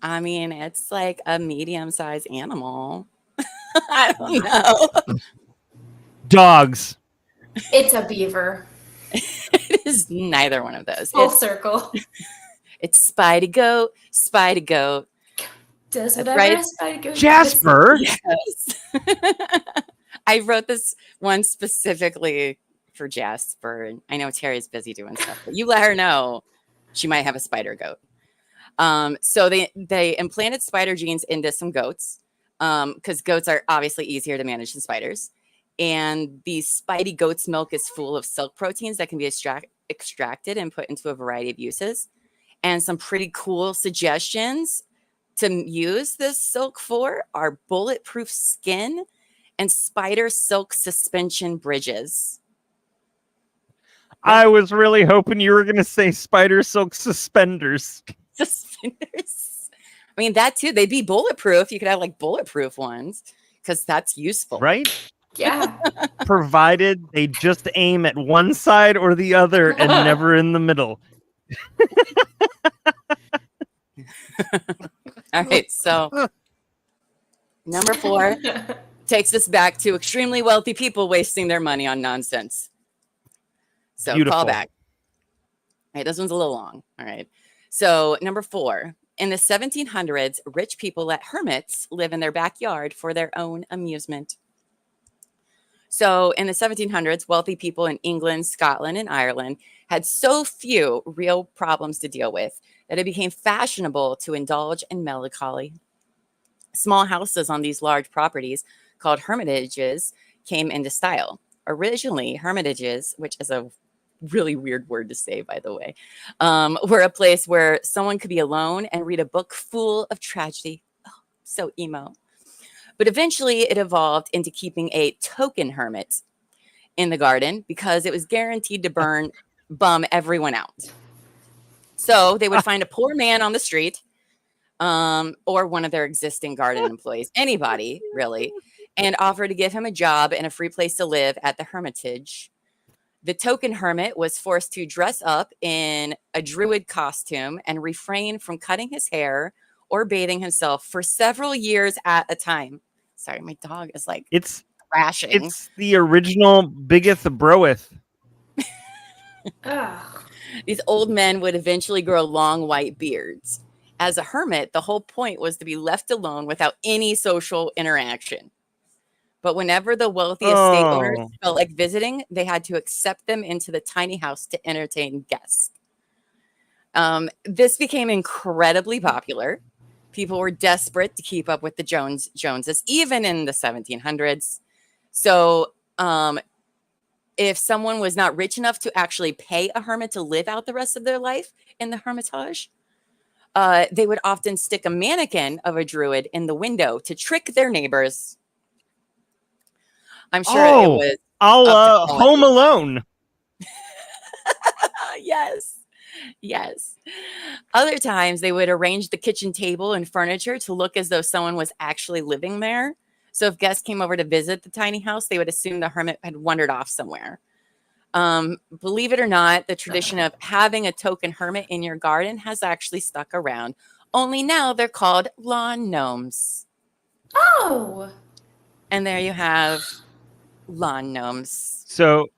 I mean, it's like a medium-sized animal. I don't know. Dogs. It's a beaver. It is neither one of those. Full circle. It's Spidey Goat. Spidey Goat. Does whatever right? a Spidey Goat. Jasper. Yes. I wrote this one specifically for Jasper. I know Terry's busy doing stuff, but you let her know she might have a spider goat. So they implanted spider genes into some goats because goats are obviously easier to manage than spiders. And the Spidey goat's milk is full of silk proteins that can be extracted and put into a variety of uses. And some pretty cool suggestions to use this silk for are bulletproof skin and spider silk suspension bridges. I was really hoping you were going to say spider silk suspenders. Suspenders. I mean, that too. They'd be bulletproof. You could have like bulletproof ones because that's useful. Right? Yeah. Provided they just aim at one side or the other and never in the middle. All right. So number 4 takes us back to extremely wealthy people wasting their money on nonsense. So Beautiful. call back. All right. This one's a little long. All right. So number 4, in the 1700s, rich people let hermits live in their backyard for their own amusement. So in the 1700s, wealthy people in England, Scotland, and Ireland had so few real problems to deal with that it became fashionable to indulge in melancholy. Small houses on these large properties called hermitages came into style. Originally, hermitages, which is a really weird word to say, by the way, were a place where someone could be alone and read a book full of tragedy. Oh, so emo. But eventually it evolved into keeping a token hermit in the garden because it was guaranteed to bum everyone out. So they would find a poor man on the street or one of their existing garden employees, anybody really, and offered to give him a job and a free place to live at the hermitage. The token hermit was forced to dress up in a druid costume and refrain from cutting his hair or bathing himself for several years at a time. Sorry, my dog is like crashing. It's the original Biggeth Broeth. These old men would eventually grow long white beards. As a hermit, the whole point was to be left alone without any social interaction. But whenever the wealthy estate owners felt like visiting, they had to accept them into the tiny house to entertain guests. This became incredibly popular. People were desperate to keep up with the Joneses, even in the 1700s. So if someone was not rich enough to actually pay a hermit to live out the rest of their life in the hermitage, they would often stick a mannequin of a druid in the window to trick their neighbors. I'm sure it was Home Alone. Yes. Other times they would arrange the kitchen table and furniture to look as though someone was actually living there. So if guests came over to visit the tiny house, they would assume the hermit had wandered off somewhere. Believe it or not, the tradition of having a token hermit in your garden has actually stuck around. Only now they're called lawn gnomes. Oh. And there you have lawn gnomes. So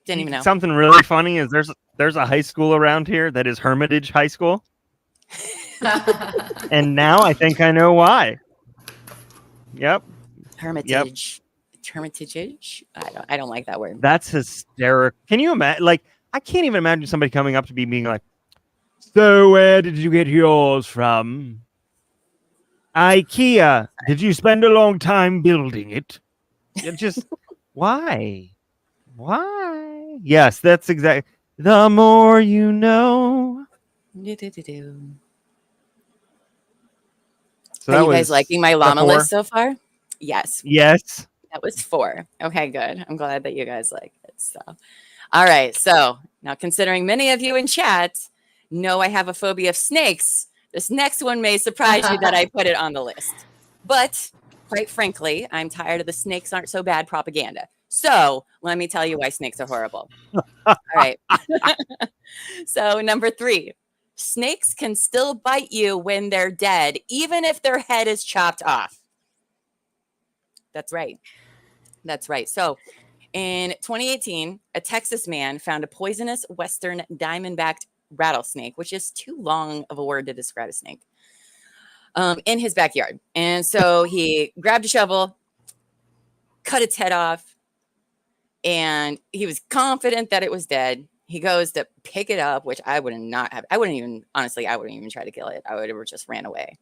didn't even know. Something really funny is there's a high school around here that is Hermitage High School. And now I think I know why. Yep. Hermitage. Hermitage? I don't like that word. That's hysterical. Can you imagine? Like, I can't even imagine somebody coming up to me being like, "So where did you get yours from?" IKEA. Did you spend a long time building it? Just why? Why? Yes, that's exactly. The more you know. So are you guys liking my llama list so far? Yes. Yes. That was 4. Okay, good. I'm glad that you guys like it. So, all right. So now, considering many of you in chat know I have a phobia of snakes, this next one may surprise you that I put it on the list. But quite frankly, I'm tired of the snakes aren't so bad propaganda. So let me tell you why snakes are horrible. All right. So number 3, snakes can still bite you when they're dead, even if their head is chopped off. That's right. That's right. So in 2018, a Texas man found a poisonous western diamondback rattlesnake, which is too long of a word to describe a snake, in his backyard. And so he grabbed a shovel, cut its head off, and he was confident that it was dead. He goes to pick it up, which I would not have. I wouldn't even try to kill it. I would have just ran away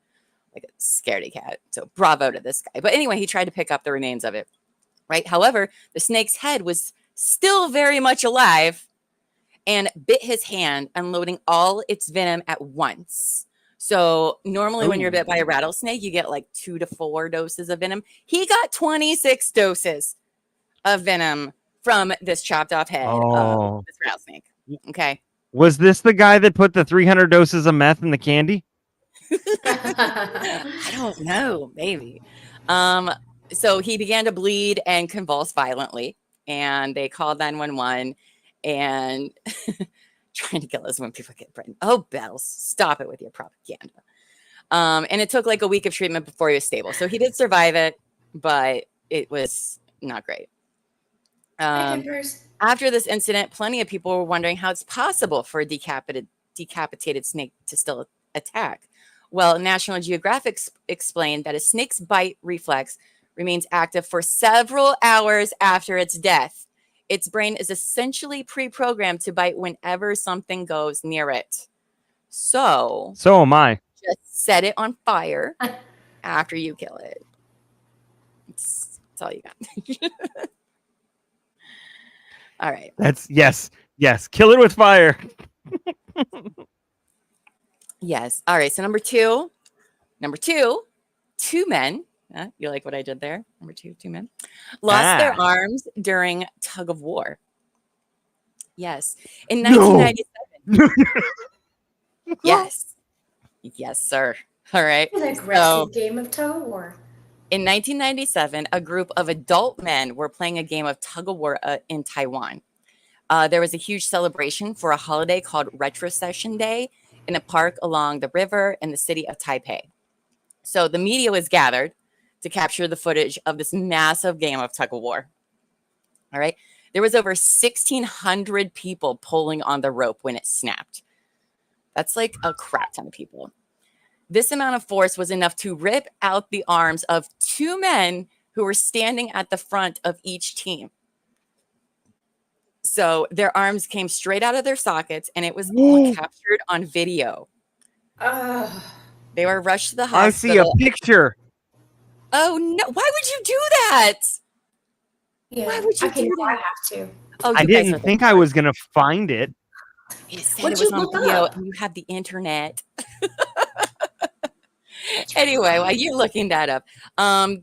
like a scaredy cat. So bravo to this guy. But anyway, he tried to pick up the remains of it, right? However, the snake's head was still very much alive and bit his hand, unloading all its venom at once. So normally when you're bit by a rattlesnake, you get like 2 to 4 doses of venom. He got 26 doses of venom from this chopped off head of this rattlesnake. Okay. Was this the guy that put the 300 doses of meth in the candy? I don't know. Maybe. So he began to bleed and convulse violently, and they called 911 and trying to kill us when people get pregnant. Oh, Bells, stop it with your propaganda. And it took like a week of treatment before he was stable. So he did survive it, but it was not great. After this incident, plenty of people were wondering how it's possible for a decapitated snake to still attack. Well, National Geographic explained that a snake's bite reflex remains active for several hours after its death. Its brain is essentially pre-programmed to bite whenever something goes near it. So am I. Just set it on fire after you kill it. That's all you got. All right. That's yes. Kill it with fire. Yes. All right. So number two, 2 men. You like what I did there? Number 2 men lost their arms during tug of war. Yes. In 1997. Yes, sir. All right. An aggressive game of tug of war. In 1997, a group of adult men were playing a game of tug-of-war in Taiwan. There was a huge celebration for a holiday called Retrocession Day in a park along the river in the city of Taipei. So the media was gathered to capture the footage of this massive game of tug-of-war. All right. There was over 1,600 people pulling on the rope when it snapped. That's like a crap ton of people. This amount of force was enough to rip out the arms of 2 men who were standing at the front of each team. So their arms came straight out of their sockets, and it was all captured on video. They were rushed to the hospital. I see a picture. Oh, no. Why would you do that? Yeah. Why would you do that? I have to. Oh, I didn't think I was going to find it. You said What'd it was you on look video, up? and you have the internet. Anyway, while you're looking that up,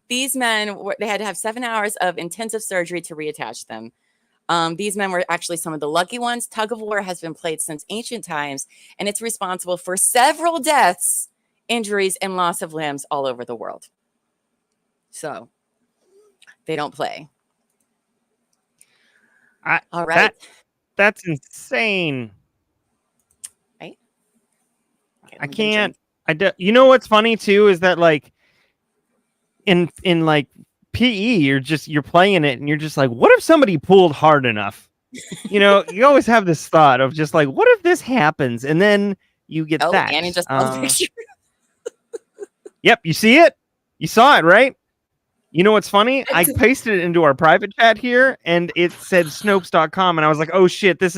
these men, they had to have 7 hours of intensive surgery to reattach them. These men were actually some of the lucky ones. Tug of war has been played since ancient times, and it's responsible for several deaths, injuries, and loss of limbs all over the world. So they don't play. All right. That's insane. Right? Okay, I can't. You know what's funny too is that like in like PE, you're playing it and you're just like, what if somebody pulled hard enough? You know, you always have this thought of just like, what if this happens? And then you get that. Annie just saw the picture. Yep, you see it? You saw it, right? You know what's funny? I pasted it into our private chat here and it said Snopes.com and I was like, oh shit, this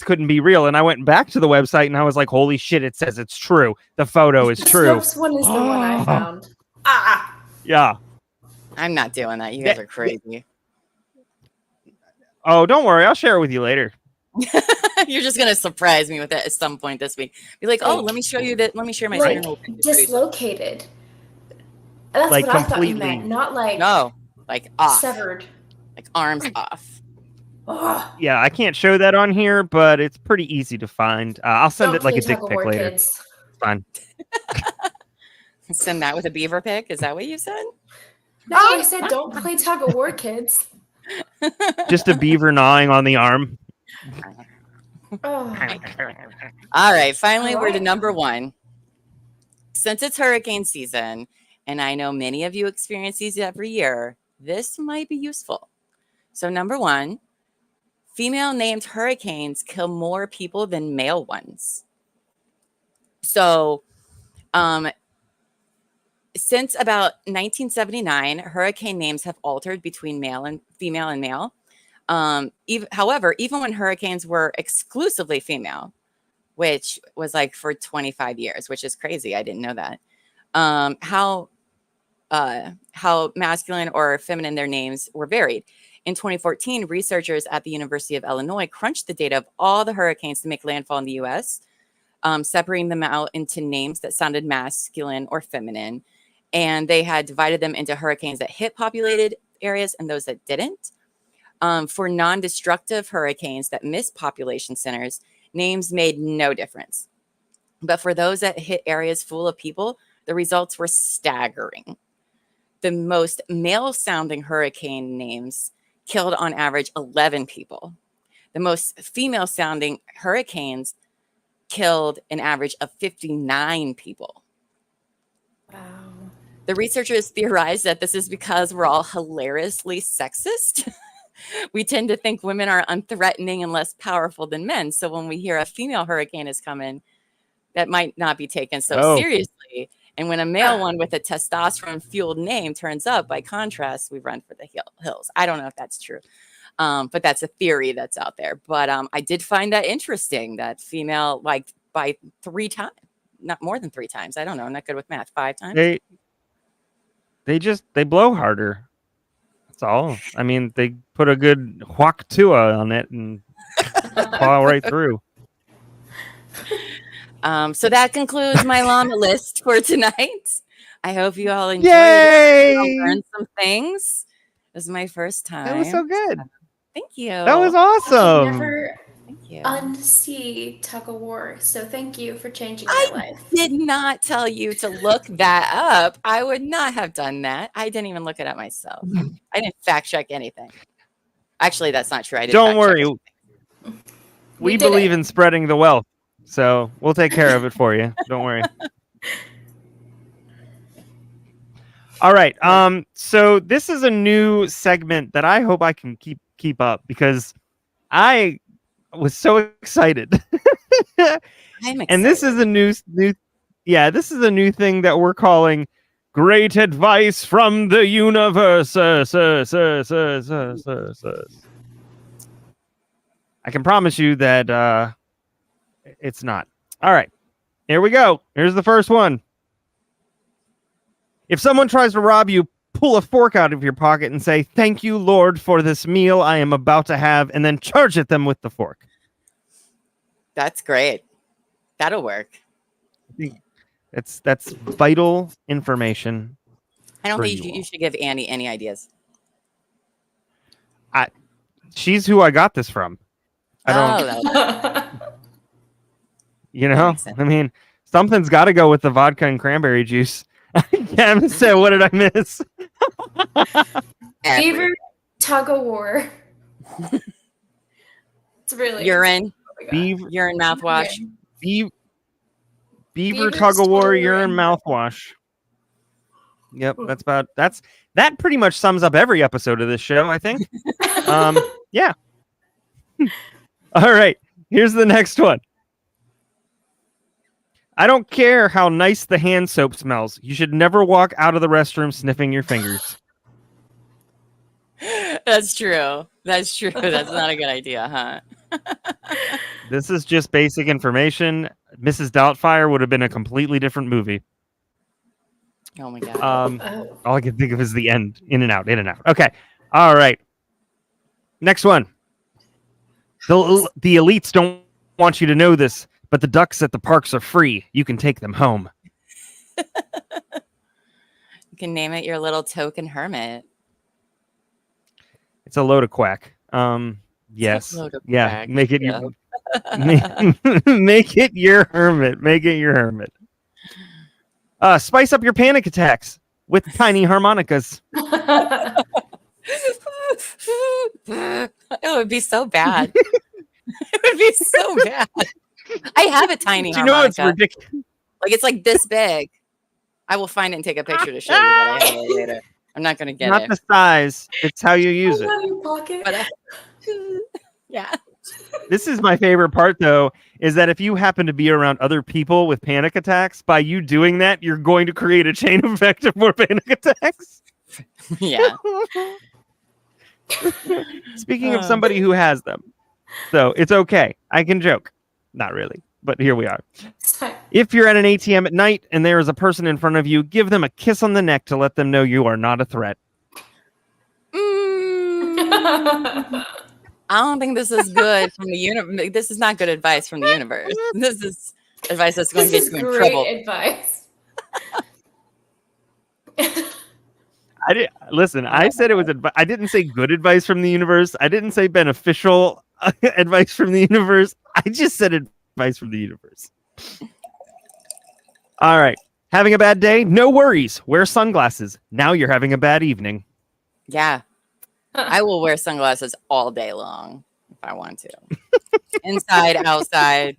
couldn't be real. And I went back to the website and I was like, holy shit, it says it's true. The photo is true. Snopes one is the one I found. Yeah. I'm not doing that. You guys are crazy. Oh, don't worry. I'll share it with you later. You're just going to surprise me with it at some point this week. Be like, oh, let me show you that. Let me share my screen. Dislocated. That's like what completely. I thought you meant. Not like like off. Severed. Like arms off. Yeah, I can't show that on here, but it's pretty easy to find. I'll send it like a dick pic later. It's fine. Send that with a beaver pic? Is that what you said? No, I said don't play tug of war, kids. Just a beaver gnawing on the arm. All right, finally we're to number 1. Since it's hurricane season, and I know many of you experience these every year, this might be useful. So number 1, female named hurricanes kill more people than male ones. So since about 1979, hurricane names have altered between female and male. However, even when hurricanes were exclusively female, which was like for 25 years, which is crazy. I didn't know that. How masculine or feminine their names were varied. In 2014, researchers at the University of Illinois crunched the data of all the hurricanes to make landfall in the U.S., separating them out into names that sounded masculine or feminine. And they had divided them into hurricanes that hit populated areas and those that didn't. For non-destructive hurricanes that missed population centers, names made no difference. But for those that hit areas full of people, the results were staggering. The most male-sounding hurricane names killed on average 11 people. The most female-sounding hurricanes killed an average of 59 people. Wow. The researchers theorized that this is because we're all hilariously sexist. We tend to think women are unthreatening and less powerful than men. So when we hear a female hurricane is coming, that might not be taken so seriously. And when a male one with a testosterone-fueled name turns up, by contrast, we run for the hills. I don't know if that's true, but that's a theory that's out there. But I did find that interesting, that female, like by 3 times, not more than 3 times. I don't know. I'm not good with math. 5 times. They blow harder. That's all. I mean, they put a good whack tua on it and plow right through. So that concludes my llama list for tonight. I hope you all enjoyed it. Learned some things. This is my first time. That was so good. Thank you. That was awesome. Thank you. Unsee tug of war. So thank you for changing my life. Did not tell you to look that up. I would not have done that. I didn't even look it up myself. I didn't fact check anything. Actually, that's not true. I did. Don't worry. We believe in spreading the wealth, so we'll take care of it for you. Don't worry. All right. So this is a new segment that I hope I can keep up because I was so excited. I'm excited. And this is a new this is a new thing that we're calling Great Advice from the Universe. I can promise you that it's not. All right. Here we go. Here's the first one. If someone tries to rob you, pull a fork out of your pocket and say, "Thank you, Lord, for this meal I am about to have," and then charge at them with the fork. That's great. That'll work. That's vital information. I don't think you should give Annie any ideas. She's who I got this from. I don't. You know, I mean, something's got to go with the vodka and cranberry juice. Cam said, "What did I miss?" Beaver tug of war. It's really urine. Oh urine mouthwash. Beaver tug of war urine mouthwash. Yep, that pretty much sums up every episode of this show, I think. Yeah. All right, here's the next one. I don't care how nice the hand soap smells. You should never walk out of the restroom sniffing your fingers. That's true. That's true. That's not a good idea, huh? This is just basic information. Mrs. Doubtfire would have been a completely different movie. Oh my god. All I can think of is the end. In and out, in and out. Okay. All right. Next one. The elites don't want you to know this, but the ducks at the parks are free. You can take them home. You can name it your little token hermit. It's a load of quack. Yes. Yeah. Quack. Make it your make it your hermit. Make it your hermit. Spice up your panic attacks with tiny harmonicas. It would be so bad. It would be so bad. I have a tiny harmonica. You know it's ridiculous. Like it's like this big. I will find it and take a picture to show you that I have it later. I'm not going to get Not it. the size. It's how you use it. your pocket. But, yeah. This is my favorite part, though, is that if you happen to be around other people with panic attacks, by you doing that, you're going to create a chain effect of more panic attacks. Yeah. Speaking of somebody who has them. So it's okay. I can joke. Not really, but here we are. If you're at an ATM at night and there is a person in front of you, give them a kiss on the neck to let them know you are not a threat. I don't think this is good from the universe. This is not good advice from the universe. This is advice that's going to get you in trouble. Advice. I said it was I didn't say good advice from the universe. I didn't say beneficial advice from the universe. I just said advice from the universe. All right. Having a bad day? No worries. Wear sunglasses. Now you're having a bad evening. Yeah. I will wear sunglasses all day long if I want to. Inside, outside.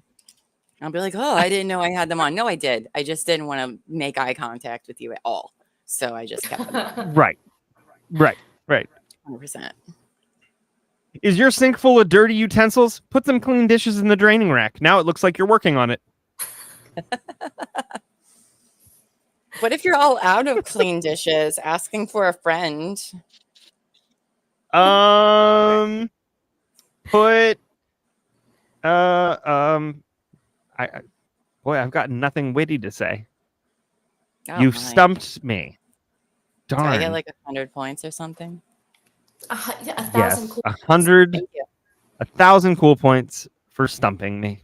I'll be like, oh, I didn't know I had them on. No, I did. I just didn't want to make eye contact with you at all. So I just kept them on. Right. 100%. Is your sink full of dirty utensils? Put some clean dishes in the draining rack. Now it looks like you're working on it. What if you're all out of clean dishes, asking for a friend? Put I've got nothing witty to say. Oh, You've my. stumped me. Darn. Do I get like 100 points or something? 1,000 yes, cool 100, Thank you. 1,000 cool points for stumping me.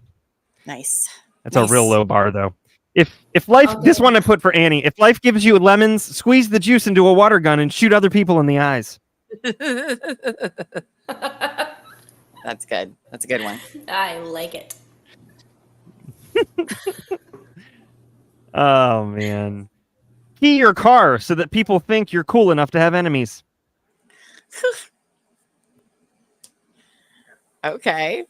Nice. That's a real low bar, though. If life, this one I put for Annie. If life gives you lemons, squeeze the juice into a water gun and shoot other people in the eyes. That's good. That's a good one. I like it. Oh man. Key your car so that people think you're cool enough to have enemies. Okay.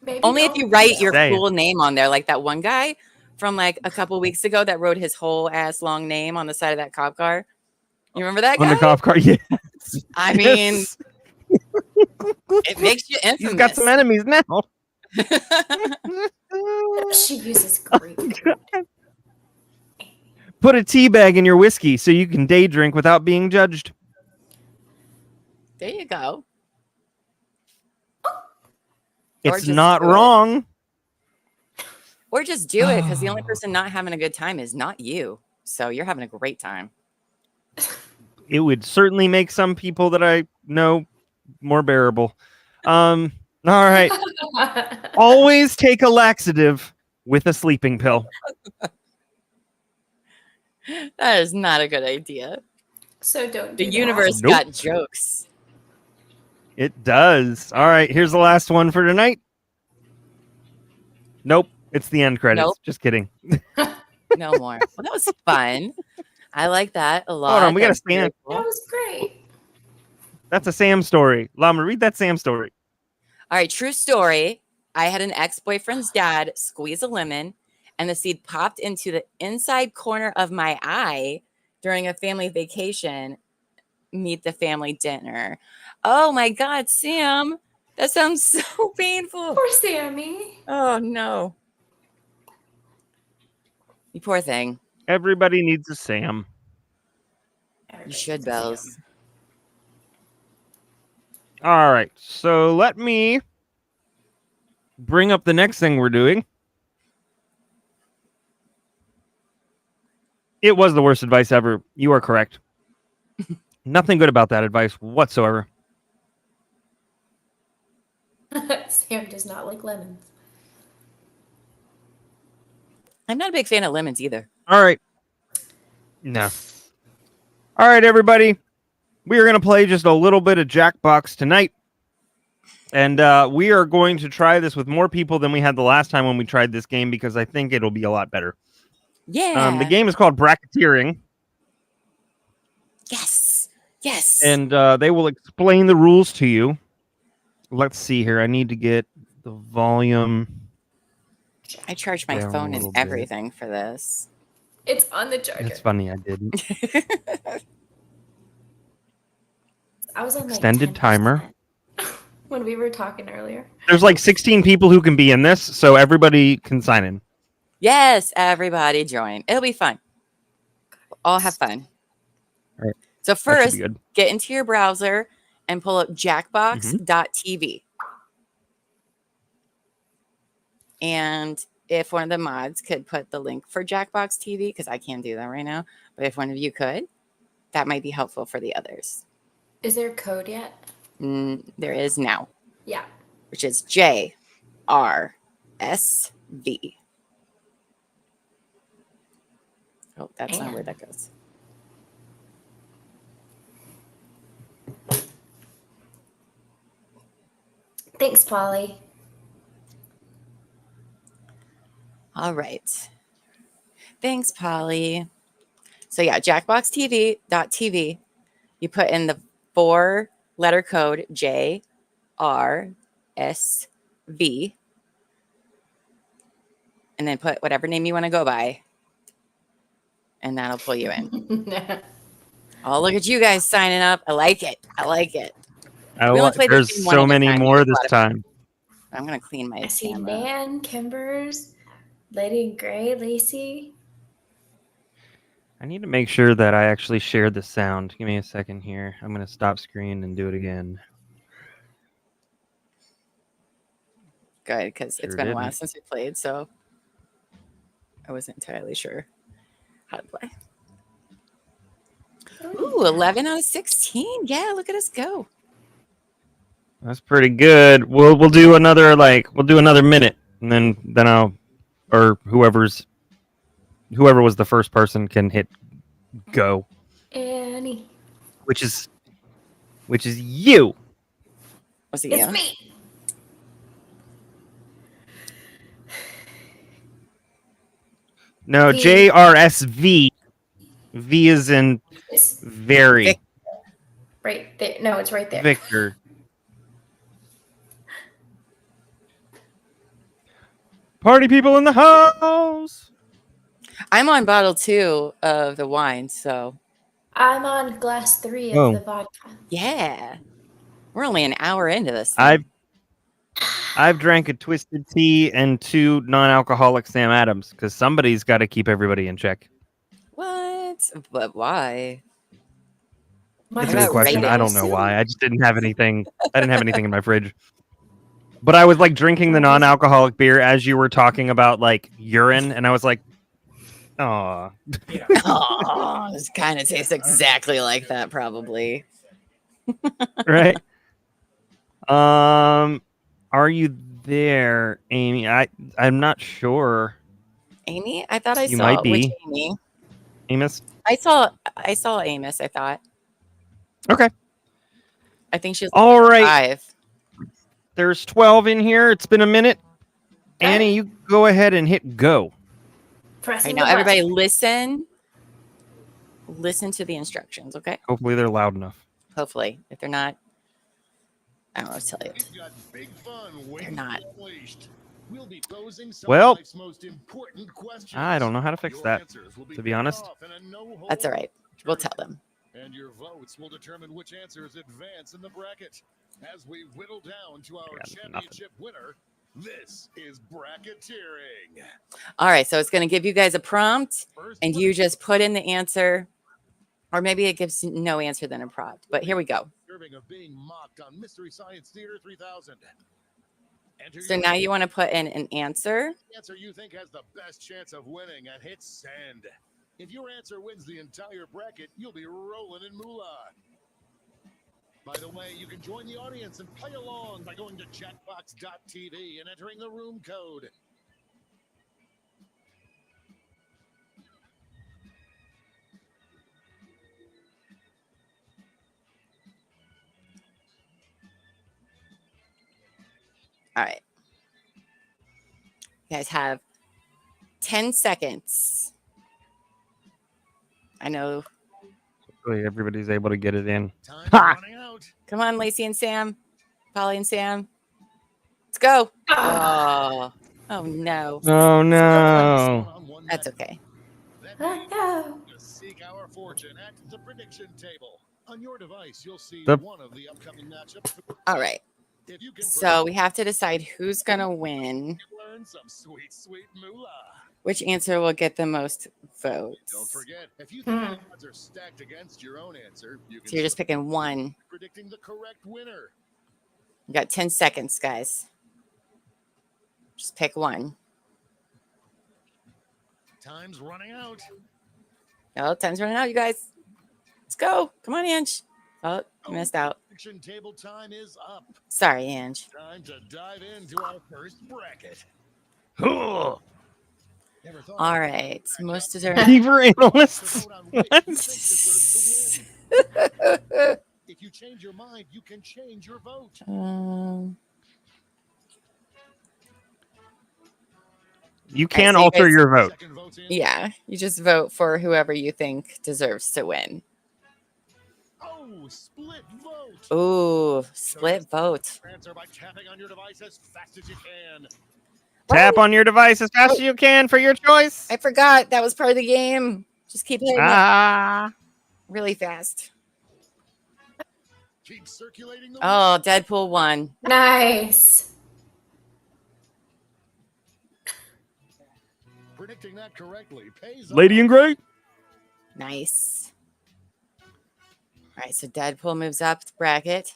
Maybe Only if don't. you write your Say it. cool name on there, like that one guy from like a couple weeks ago that wrote his whole ass long name on the side of that cop car. You remember that guy? On the cop car, yes. I mean, Yes. it makes you infamous. He's got some enemies now. She uses Greek. Put a tea bag in your whiskey so you can day drink without being judged. There you go. It's just not do it. wrong. Or just do it because the only person not having a good time is not you. So you're having a great time. It would certainly make some people that I know more bearable. All right. Always take a laxative with a sleeping pill. That is not a good idea. So don't do The that. universe Nope. got jokes. It does. All right, here's the last one for tonight. Nope, it's the end credits. Nope. Just kidding. No more. Well, that was fun. I like that a lot. Hold on, we That got to was very stand. cool. That was great. That's a Sam story. Llama, read that Sam story. All right, true story. I had an ex-boyfriend's dad squeeze a lemon, and the seed popped into the inside corner of my eye during a family vacation. Meet the family dinner. Oh my God, Sam, that sounds so painful. Poor Sammy. Oh no, you poor thing. Everybody needs a Sam. You should, Bells. All right, so let me bring up the next thing we're doing. It was the worst advice ever. You are correct. Nothing good about that advice whatsoever. Sam does not like lemons. I'm not a big fan of lemons either. All right. No. All right, everybody. We are going to play just a little bit of Jackbox tonight. And we are going to try this with more people than we had the last time when we tried this game because I think it'll be a lot better. Yeah. The game is called Bracketeering. Yes. Yes. And they will explain the rules to you. Let's see here. I need to get the volume. I charged my down a phone and little bit. everything for this. It's on the charger. It's funny, I didn't. I was on like Extended 10% timer. when we were talking earlier. There's like 16 people who can be in this, so everybody can sign in. Yes, everybody join. It'll be fun. We'll all have fun. All right. So That should be first, good. get into your browser and pull up jackbox.tv. And if one of the mods could put the link for Jackbox TV, because I can't do that right now, but if one of you could, that might be helpful for the others. Is there a code yet? There is now, Yeah. which is JRSV. Oh, that's not where that goes. Thanks, Polly. All right. Thanks, Polly. So yeah, jackboxtv.tv. You put in the 4-letter code JRSV, and then put whatever name you want to go by, and that'll pull you in. Oh, look at you guys signing up. I like it. I like it. We only played this There's game one so at a many time. more There's a this lot of- time. I'm going to clean my I see camera. Nan, Kimbers, Lady in Gray, Lacey. I need to make sure that I actually share the sound. Give me a second here. I'm going to stop screen and do it again. Good, because it's Sure been a while didn't. since we played, so I wasn't entirely sure how to play. Ooh, 11 out of 16. Yeah, look at us go. That's pretty good. We'll do another minute, and then I'll, or whoever was the first person can hit go, Annie. which is you. Was it It's you? me. No, V. JRSV. V is in It's very. right there. No, it's right there. Victor. Party people in the house. I'm on bottle 2 of the wine, so I'm on glass 3 of the vodka. yeah. We're only an hour into this thing. I've drank a twisted tea and 2 non-alcoholic Sam Adams because somebody's got to keep everybody in check. What? But why? That's a about good question. I regular don't know why. I just didn't have anything. I didn't have anything in my fridge. But I was like drinking the non-alcoholic beer as you were talking about like urine, and I was like, "Oh, Oh, this kind of tastes exactly like that, probably. right." Are you there, Amy? I'm not sure. Amy? I thought I You saw might which be. Amy? Amos. I saw Amos, I thought. Okay. I think she's All right. 5. There's 12 in here. It's been a minute. Annie, you go ahead and hit go. Pressing Right now, the everybody button. listen to the instructions, okay? Hopefully they're loud enough. Hopefully. If they're not, I don't know what to tell you. We've got big fun They're not. unleashed. We'll be posing some Well, of life's most important questions. I don't know how to fix Your that, answers will be to be honest. off in a no-hold That's all right. We'll tell them. And your votes will determine which answers advance in the bracket. As we whittle down to our championship winner, this is bracketeering. All right, so it's going to give you guys a prompt, and you just put in the answer, or maybe it gives no answer than a prompt. But here we go. Serving of being mocked on Mystery Science Theater 3000. So now you want to put in an answer. Answer you think has the best chance of winning and hit send. If your answer wins the entire bracket, you'll be rolling in moolah. By the way, you can join the audience and play along by going to Jackbox.tv and entering the room code. All right. You guys have 10 seconds. I know. Hopefully everybody's able to get it in. Ha! Come on, Lacey and Sam. Polly and Sam. Let's go. Oh no. Oh no. That's okay. No. Seek our fortune at the prediction table. On your device, you'll see The- one of the upcoming matchups. All right. If you can So we have to decide who's going to win. learn some sweet, sweet moolah. Which answer will get the most votes. Don't forget, if you think the odds are stacked against your own answer, you can So you're just picking one. predicting the correct winner. You got 10 seconds, guys. Just pick one. Time's running out. Oh, time's running out, you guys. Let's go. Come on, Ange. Oh, you missed out. Prediction table time is up. Sorry, Ange. Time to dive into our first bracket. Ugh. Never thought All right. Most deserving. Beaver analysts. vote on which you think deserves to win. If you change your mind, you can change your vote. You can so you alter guys- your vote. Second vote's in. Yeah. You just vote for whoever you think deserves to win. Oh, split vote. Ooh, split vote. Answer by tapping on your device as fast as you can. Tap on your device as fast as you can for your choice. I forgot that was part of the game. Just keep hitting it Ah. really fast. Keep circulating the Oh, Deadpool won. Nice. Predicting that correctly pays Lady in off. Gray. Nice. All right, so Deadpool moves up the bracket.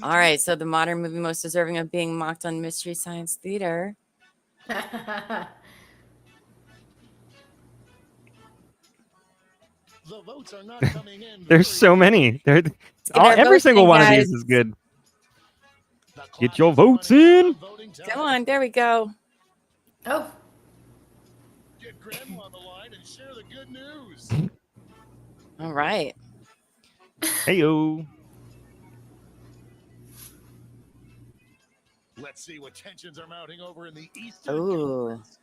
All right, so the modern movie most deserving of being mocked on Mystery Science Theater. The votes are not coming in. There's so many. get our Every votes single in, one of guys. these is good. The clock Get your is votes running in. down voting time. Come on, there we go. Oh, Get grandma on the line and share the good news. All right. Heyo. Let's see what tensions are mounting over in the Eastern Ooh. Conference.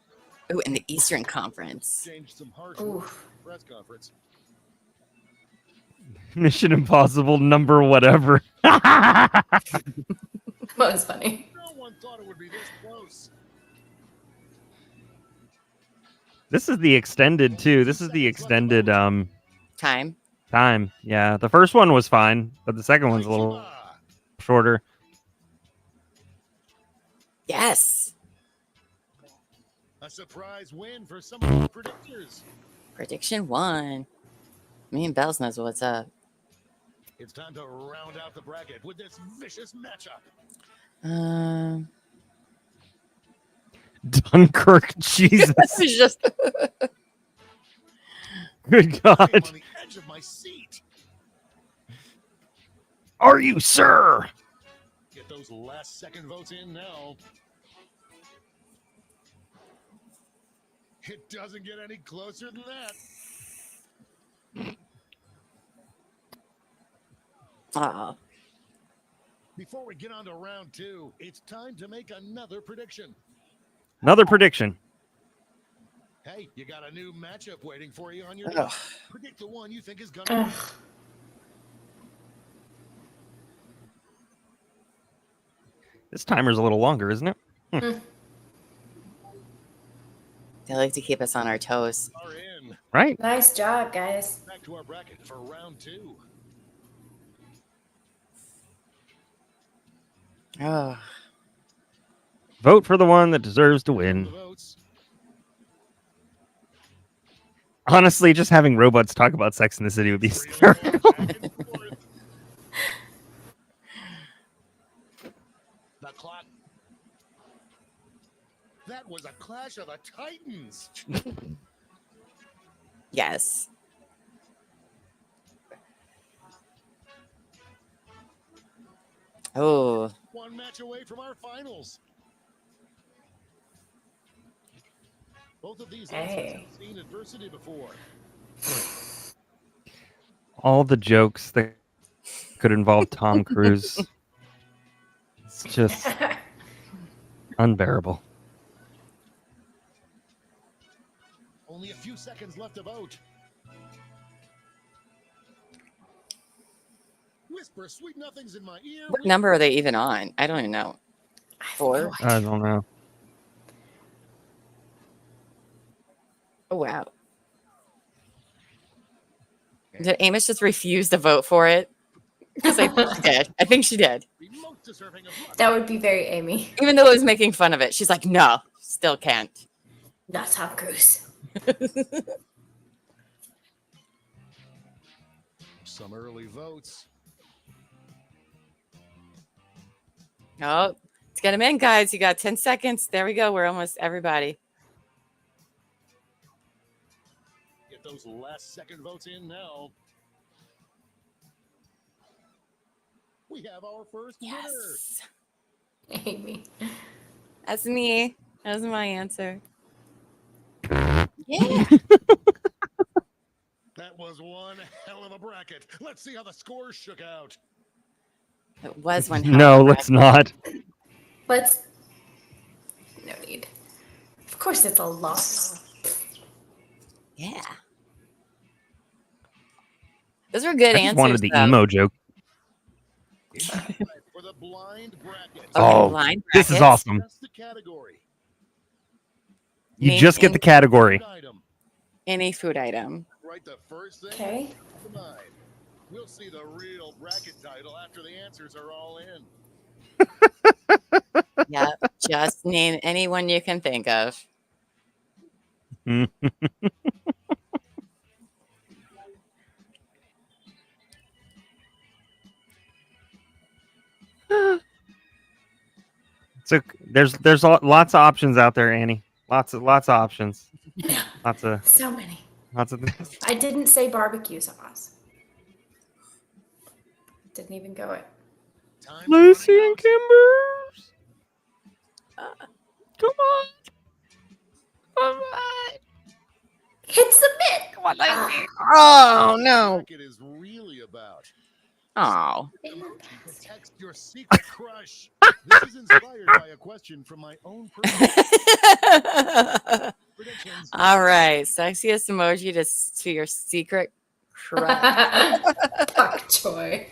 Ooh, in the Eastern Conference. Changed some harsh Ooh. words at the press conference. Mission Impossible number whatever. That was funny. No one thought it would be this close. This is the extended too. This is the extended Time. time. Yeah, the first one was fine, but the second one's a little shorter. Yes. A surprise win for some of our predictors. Prediction 1. Me and Bells knows what's up. It's time to round out the bracket with this vicious matchup. Dunkirk, Jesus. It's just Good I am God. on the edge of my seat. Are you, sir? Get those last second votes in now. It doesn't get any closer than that. oh. Before we get on to round 2, it's time to make another prediction. Another prediction. Hey, you got a new matchup waiting for you on your Ugh. Predict the one you think is gonna win. This timer's a little longer, isn't it? They like to keep us on our toes. Are in. Right? Nice job, guys. Back to our bracket for round 2. Oh. Vote for the one that deserves to The win. votes. Honestly, just having robots talk about Sex in the City would be Really hysterical. going back and forth. The clock. That was a clash of the Titans. Yes. Oh. One match away from our finals. Both of these answers Hey. have seen adversity before. All the jokes that could involve Tom Cruise. It's just unbearable. Only a few seconds left to vote. Whisper sweet nothings in my ear. What number are they even on? I don't even know. 4? I don't know. Oh, wow. Did Amos just refuse to vote for it? Because I think she did. I think she did. The most deserving of luck. That would be very Amy. Even though I was making fun of it, she's like, no, still can't. Not Tom Cruise. Some early votes. Oh, let's get them in, guys. You got 10 seconds. There we go. We're almost everybody. Get those last second votes in now. We have our first winner. Yes. Amy. That's me. That was my answer. Yeah. That was one hell of a bracket. Let's see how the scores shook out. It was one. No, let's not. Let's. No need. Of course, it's a loss. Yeah. Those were good I just answers. wanted the though. emo joke. It's time for the blind bracket. Okay, Oh, blind this is brackets. awesome. Just the category. You Name just get the category. Food item. Any food item. Right, the first thing Okay. that comes to mind. We'll see the real bracket title after the answers are all in. Yeah. Just name anyone you can think of. So there's lots of options out there, Annie. Lots of options. Lots of So many. things. I didn't say barbecue sauce. Didn't even go it. Time's Lucy running and out. Kimbers. Come on. Come on. Hit submit. Come on, Lucy. Oh no. Bracket is really about. Oh. Text your secret crush. This is inspired by a question from my own personal predictions. All right. Sexiest emoji to your secret crush. Pak Choi.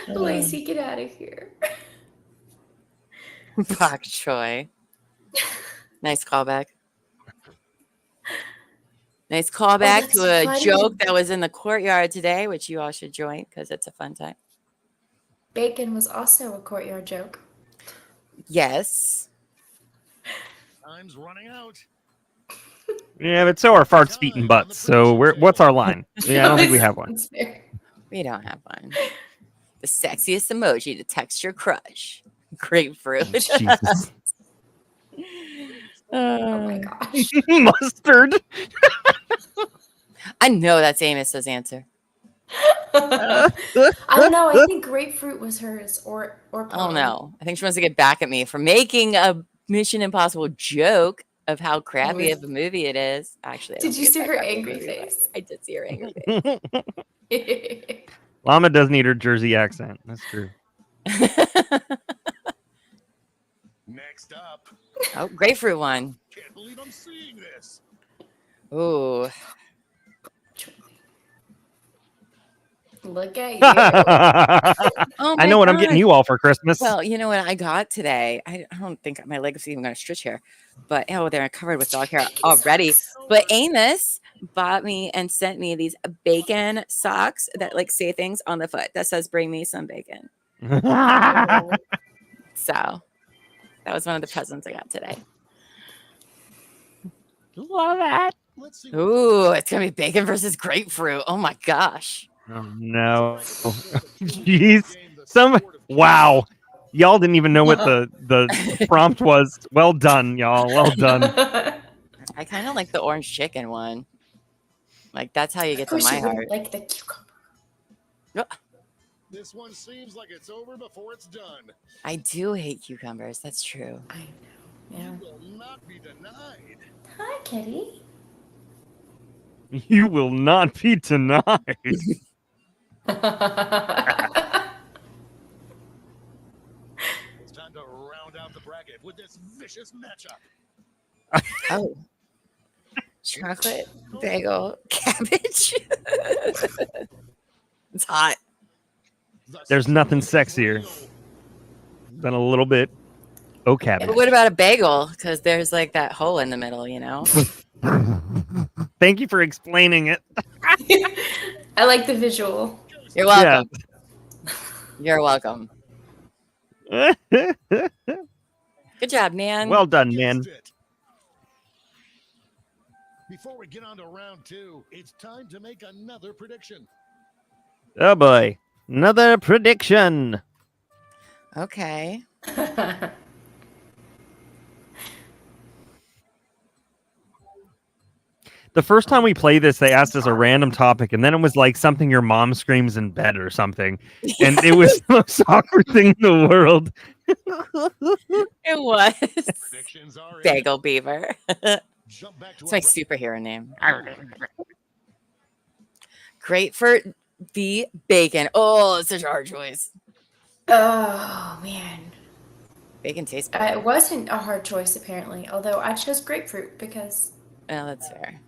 Lacey, get out of here. Bok Choy. Nice callback. Nice callback to a funny. joke that was in the courtyard today, which you all should join because it's a fun time. Bacon was also a courtyard joke. Yes. Time's running out. Yeah, but so are farts, feet, and butts. So what's our line? Yeah, I don't think we have one. We don't have one. The sexiest emoji to text your crush. Grapefruit. Jesus. Oh my gosh. Mustard. I know that's Amos's answer. I don't know. I think grapefruit was hers or Oh no. I think she wants to get back at me for making a Mission Impossible joke of how crappy of a movie it is. Actually, I Did don't you think see it's that her crappy angry movie, but face? I did see her angry face. Llama does need her Jersey accent. That's true. Next up. Oh, grapefruit one. Can't believe I'm seeing this. Ooh. Look at you. Oh I know what I'm God. getting you all for Christmas. Well, you know what I got today? I don't think my legs are even going to stretch here, but oh, they're covered with dog hair already. But Amos bought me and sent me these bacon socks that like say things on the foot that says "Bring me some bacon." So that was one of the presents I got today. Love that. Ooh, it's gonna be bacon versus grapefruit. Oh my gosh. Oh no. Jeez. Wow. Y'all didn't even know what the prompt was. Well done, y'all. Well done. I kind of like the orange chicken one. Like that's how you get to Of course my you wouldn't heart. like the cucumber. This one seems like it's over before it's done. I do hate cucumbers. That's true. I know. Yeah. You will not be denied. Hi, kitty. You will not be denied. It's time to round out the bracket with this vicious matchup. Oh. Chocolate bagel cabbage. It's hot. There's nothing sexier than a little bit cabbage. But what about a bagel? Because there's like that hole in the middle, you know? Thank you for explaining it. I like the visual. You're welcome. You're welcome. Good job, Nan. Well done, man. Before we get on to round two, it's time to make another prediction. Oh boy. Another prediction. Okay. The first time we played this, they asked us a random topic, and then it was like something your mom screams in bed or something. And it was the most awkward thing in the world. It was. Predictions are in. Bagel Beaver. Jump back to It's my superhero name. Grapefruit v. Bacon. Oh, it's such a hard choice. Oh man. Bacon tastes better. It wasn't a hard choice apparently, although I chose grapefruit because Oh, that's fair.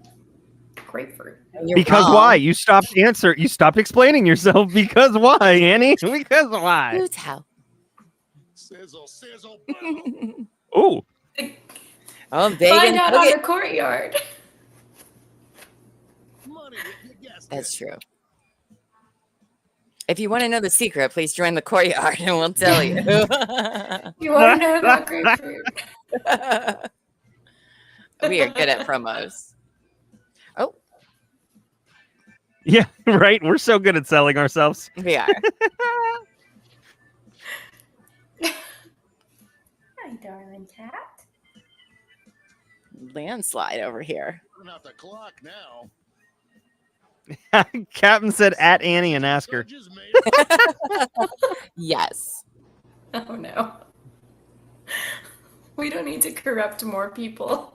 grapefruit. You're Because wrong. why? You stopped You stopped explaining yourself. Because why, Annie? Because why? You tell. Sizzle, sizzle. Oh. Oh, bacon. Find out on Okay. the courtyard. Money if you guessed That's it. true. If you want to know the secret, please join the courtyard and we'll tell you. You want to know about grapefruit? We are good at promos. Oh, Yeah, right. We're so good at selling ourselves. we are. Hi, darling cat. Landslide over here. Turn out the clock now. Captain said at Annie and ask her. Judges made Yes. Oh no. We don't need to corrupt more people.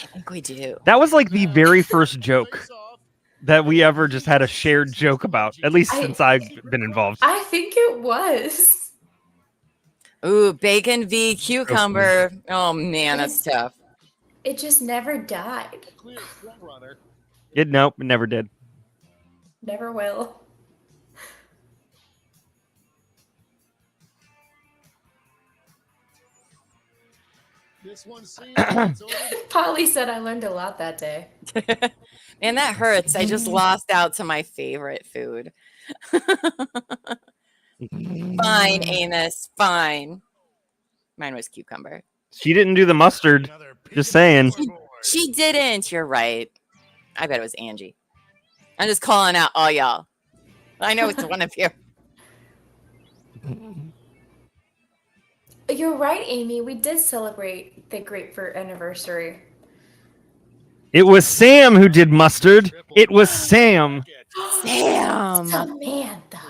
I think we do. That was like the very first joke. face off. that we ever just had a shared joke about, at least since I've been involved. I think it was. Ooh, bacon v cucumber. Oh man, that's tough. It just never died. Nope, it never did. Never will. This one seems Polly said I learned a lot that day. Man, that hurts. I just lost out to my favorite food. Fine, Anus. Fine. Mine was cucumber. She didn't do the mustard. Just saying. She didn't. You're right. I bet it was Angie. I'm just calling out all y'all. I know it's one of you. You're right, Amy. We did celebrate the grapefruit anniversary. It was Sam who did mustard. It was Sam. Sam. Samantha.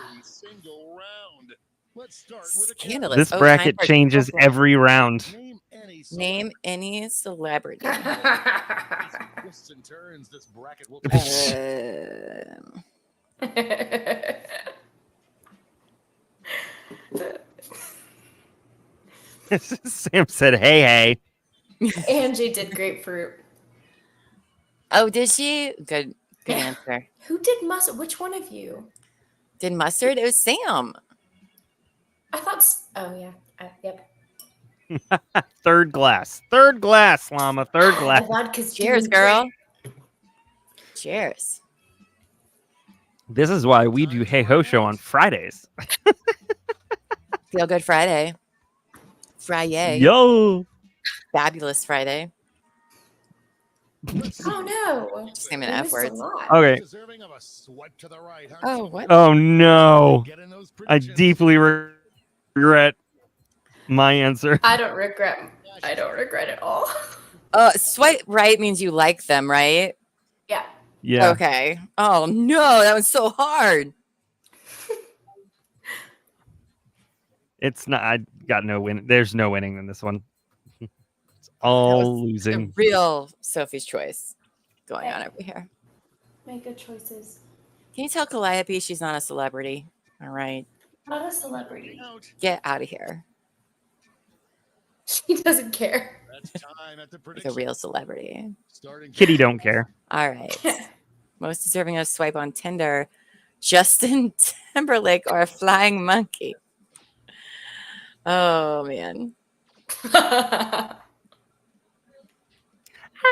Scandalous. This Oh, bracket time for changes trouble. every round. Name any celebrity. twists and turns this bracket will Sam said, hey. Angie did grapefruit. Oh, did she? Good answer. Who did mustard? Which one of you? Did mustard? It was Sam. I thought. Oh yeah. Yep. Third glass, Llama. Third glass. Cheers, girl. Cheers. This is why we do Hey Ho Show on Fridays. Feel Good Friday. Friday. Yo. Fabulous Friday. Oh no. Just naming F words. Okay. Oh, what? Oh no. I deeply regret my answer. I don't regret it all. Swipe right means you like them, right? Yeah. Yeah. Okay. Oh no, that was so hard. It's not. I got no win. There's no winning in this one. It's all losing. The real Sophie's choice going on over here. Make good choices. Can you tell Calliope she's not a celebrity? All right. Not a celebrity. Get out of here. She doesn't care. Like a real celebrity. Kitty don't care. All right. Most deserving of a swipe on Tinder, Justin Timberlake or a flying monkey? Oh, man. I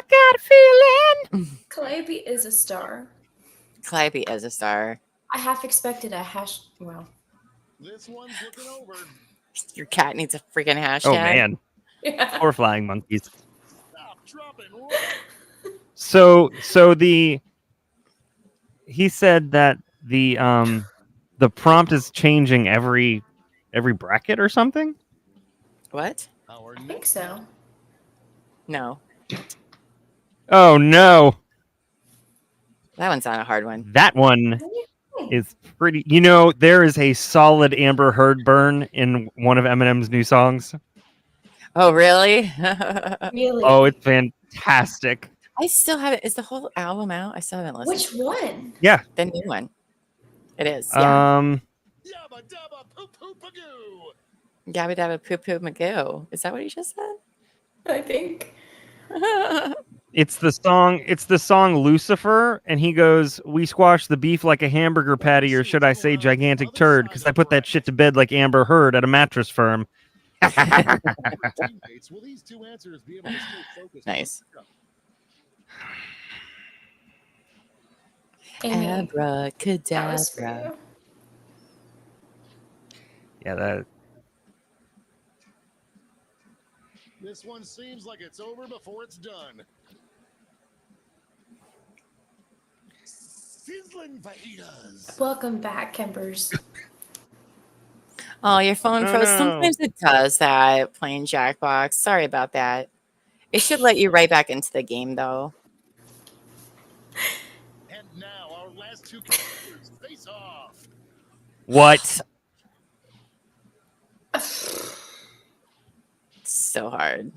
got a feeling. Calliope is a star. Calliope is a star. I half expected a hash. Well, this one's looking over. Your cat needs a freaking hashtag. Oh man. Yeah. Or flying monkeys. So he said that the prompt is changing every bracket or something. What? I think so. No. Oh no. That one's not a hard one. That one is pretty. You know, there is a solid Amber Heard burn in one of Eminem's new songs. Oh, really? Really? Oh, it's fantastic. I still haven't. Is the whole album out? I still haven't listened. Which one? Yeah. The new one. It is. Yeah. Gabba dabba poo poo magoo. Is that what he just said? I think. It's the song Lucifer, and he goes, "We squash the beef like a hamburger patty, or should I say gigantic turd? Because I put that shit to bed like Amber Heard at a mattress firm." Nice. Amy, Abracadabra. Yeah, that. This one seems like it's over before it's done. Sizzling fajitas. Welcome back, Kempers. Oh, your phone Oh, froze. no. Sometimes it does that. Playing Jackbox. Sorry about that. It should let you right back into the game, though. And now our last two characters face off. What? So hard.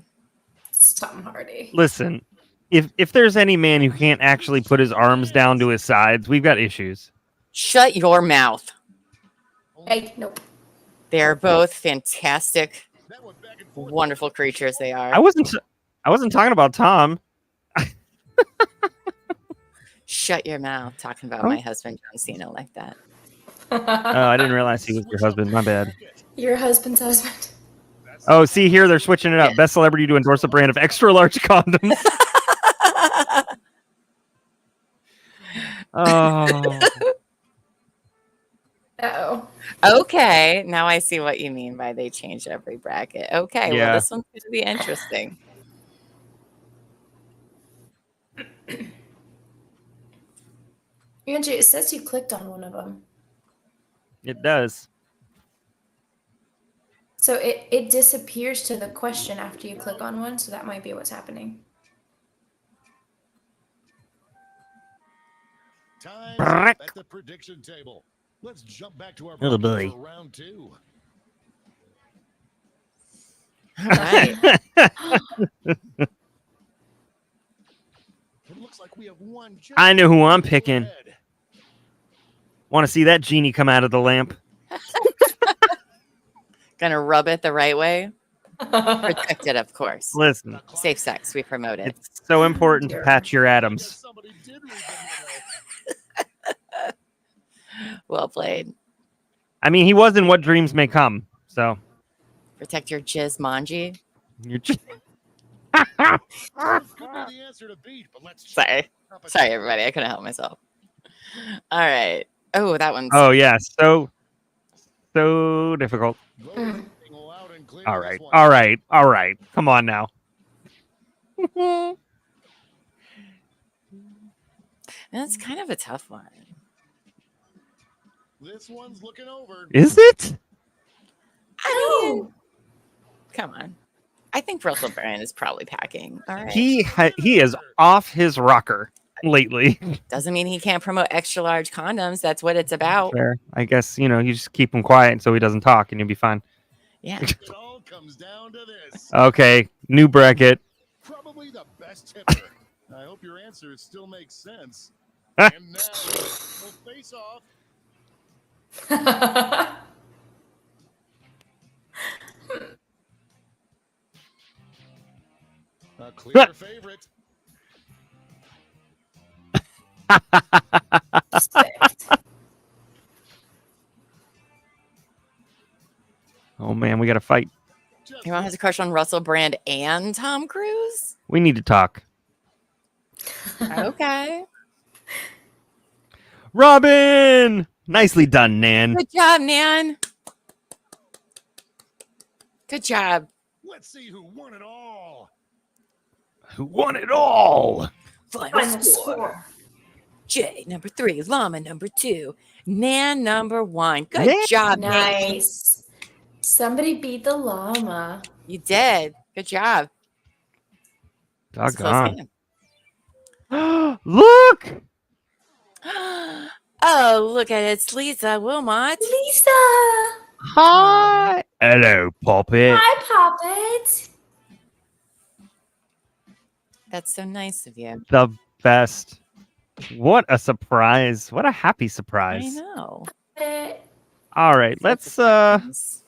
It's Tom Hardy. Listen, if there's any man who can't actually put his arms down to his sides, we've got issues. Shut your mouth. Hey, nope. They're both fantastic, wonderful creatures. They are. I wasn't talking about Tom. Shut your mouth. Talking about my husband John Cena like that. Oh, I didn't realize he was your husband. My bad. Your husband's husband. Oh, see here, they're switching it up. Best celebrity to endorse a brand of extra large condoms. Oh. Uh-oh. Okay, now I see what you mean by they changed every bracket. Okay, Yeah. well, this one's going to be interesting. Angie, it says you clicked on one of them. It does. So it disappears to the question after you click on one, so that might be what's happening. Time Brack. at the prediction table. Let's jump back to our Oh, bracket boy. for round 2. All right. It looks like we have one. I know who I'm just picking. ahead. Want to see that genie come out of the lamp? Gonna rub it the right way. Protected, of course. Listen, Safe sex. We promote it. it's so important to patch your Yes, atoms. somebody did read the Well played. I mean, he was in What Dreams May Come, so Protect your jizz, Manji. you're just... memo. Could be the answer to beat, but let's check Sorry. competition. Sorry, everybody. I couldn't help myself. All right. Oh, that one's. Oh yeah, so difficult. Voting loud and clear All on this right, one. all right. Come on now. That's kind of a tough one. This one's looking over. Is it? I mean, come on. I think Russell Brand is probably packing. All right. He is off his rocker lately. Doesn't mean he can't promote extra large condoms. That's what it's about. Fair. I guess, you just keep him quiet so he doesn't talk and you'll be fine. Yeah. It all comes down to this. Okay, new bracket. Probably the best tipper. I hope your answer still makes sense. And now we'll face off. A clear favorite. Oh man, we got to fight. Your mom has a crush on Russell Brand and Tom Cruise? We need to talk. Okay. Robin! Nicely done, Nan. Good job, Nan. Good job. Let's see who won it all. Who won it all? Final score. Jay, number 3. Llama, number 2. Nan, number 1. Good Nan. job, Nan. Nice. Somebody beat the llama. You did. Good job. It's a close Doggone. game. Look! Oh, look at it. It's Lisa Wilmot. Lisa! Hi! Hello, Poppet. Hi, Poppet. That's so nice of you. The best. What a surprise. What a happy I surprise. know. All right, let's Nice.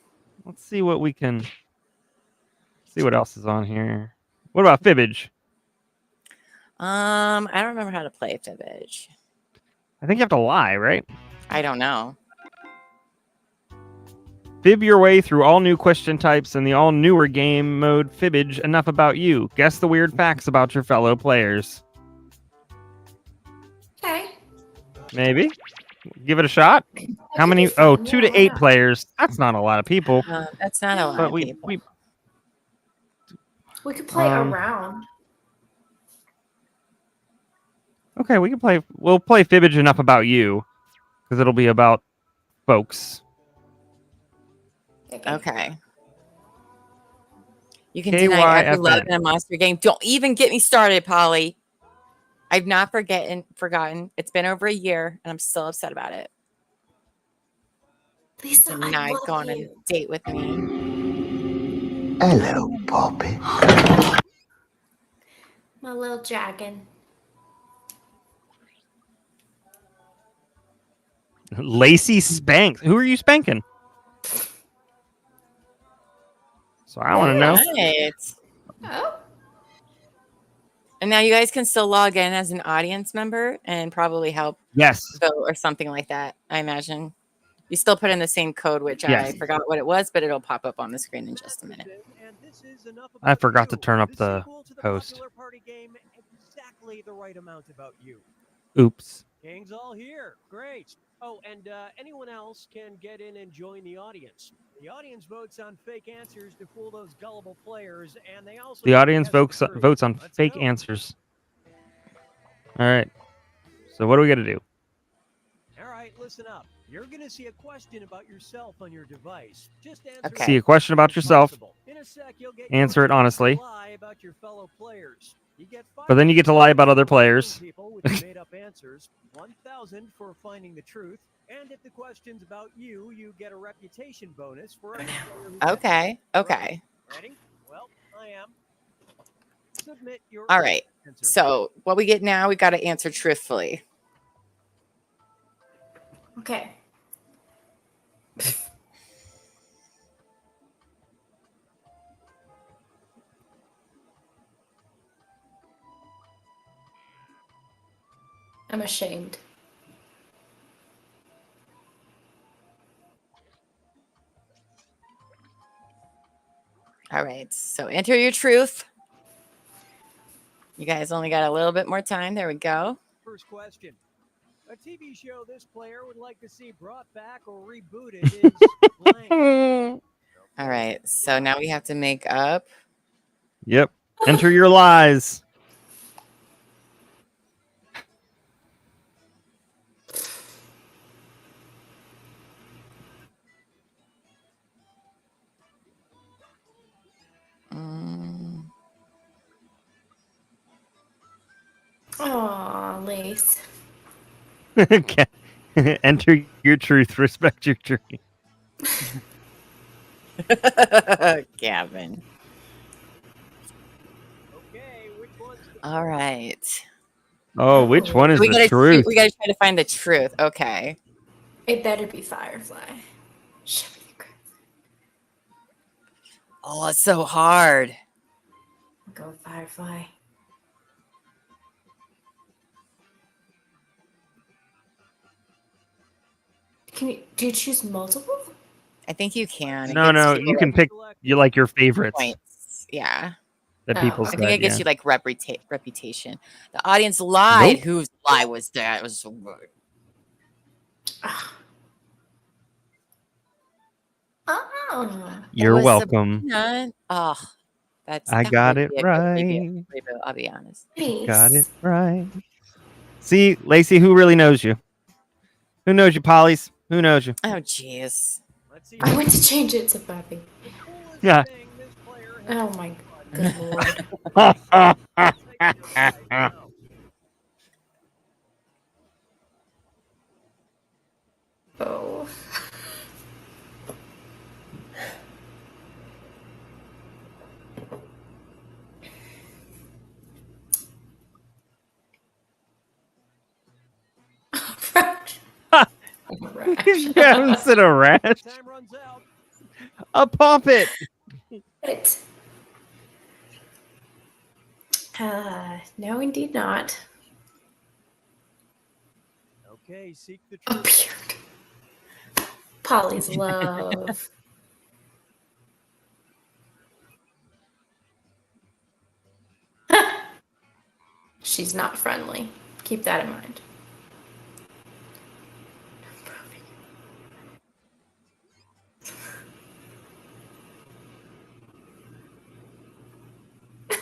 see what we can see what else is on here. What about Fibbage? I don't remember how to play Fibbage. I think you have to lie, right? I don't know. Fib your way through all new question types and the all newer game mode Fibbage. Enough about you. Guess the weird facts about your fellow players. Okay. Maybe. Give it a shot. How many? Oh, 2 to 8 players. That's not a lot of people. That's not a lot But of people. We could play around. Okay, we can play. We'll play Fibbage Enough About You, because it'll be about folks. Okay. You can deny every love KYFN. in a monster game. Don't even get me started, Polly. I've not forgotten. It's been over a year, and I'm still upset about it. Lisa, Did not go on a date with me. Hello, Poppy. My little dragon. Lacey Spanks. Who are you spanking? So I want to know. Right. Oh. And now you guys can still log in as an audience member and probably help Yes. vote or something like that, I imagine. You still put in the same code, which Yes. I forgot what it was, but it'll pop up on the screen in just a minute. I forgot to turn up the host. Exactly the right amount about you. Oops. Gang's all here. Great. Oh, and anyone else can get in and join the audience. The audience votes on fake answers to fool those gullible players, and they also The audience votes votes on fake answers. All right. So what do we got to do? All right, listen up. You're going to see a question about yourself on your device. Just answer See a question about yourself. In a sec, you'll get Answer it honestly. lie about your fellow players. You get But then you get to lie about other players. people with made up answers, 1,000 for finding the truth, and if the question's about you, you get a reputation bonus for every player who Okay. Okay. Ready? Well, I am. Submit your All right. answer. So what we get now, we got to answer truthfully. Okay. I'm ashamed. All right. So enter your truth. You guys only got a little bit more time. There we go. First question. A TV show this player would like to see brought back or rebooted is blank. All right. So now we have to make up. Yep. Enter your lies. Aw, Lace. Okay. Enter your truth. Respect your journey. Gavin. Okay, which one's the All right. Oh, which one is we the gotta truth? we gotta try to find the truth. Okay. It better be Firefly. Show me the crap. Oh, it's so hard. Go with Firefly. Do you choose multiple? I think you can. It No, gets no. you, You like, can pick your your favorites points. Yeah. that Oh, people I I said. think it gets Yeah. you like reputation. The audience lied. Nope. Whose lie was that? It was so good. Oh. You're was welcome. Sabrina. Oh, I got it I'll be honest. Got it right. See, Lacey, who really knows you? Who knows you, Polly's? Who knows you? Oh, jeez. Let's see. I went to change it to Bobby. The coolest Yeah. thing this player has Oh my good lord. Oh. You haven't said a rash. Time runs out. A puppet. Right. No, indeed not. Okay, seek the A truth. beard. Polly's love. She's not friendly. Keep that in mind.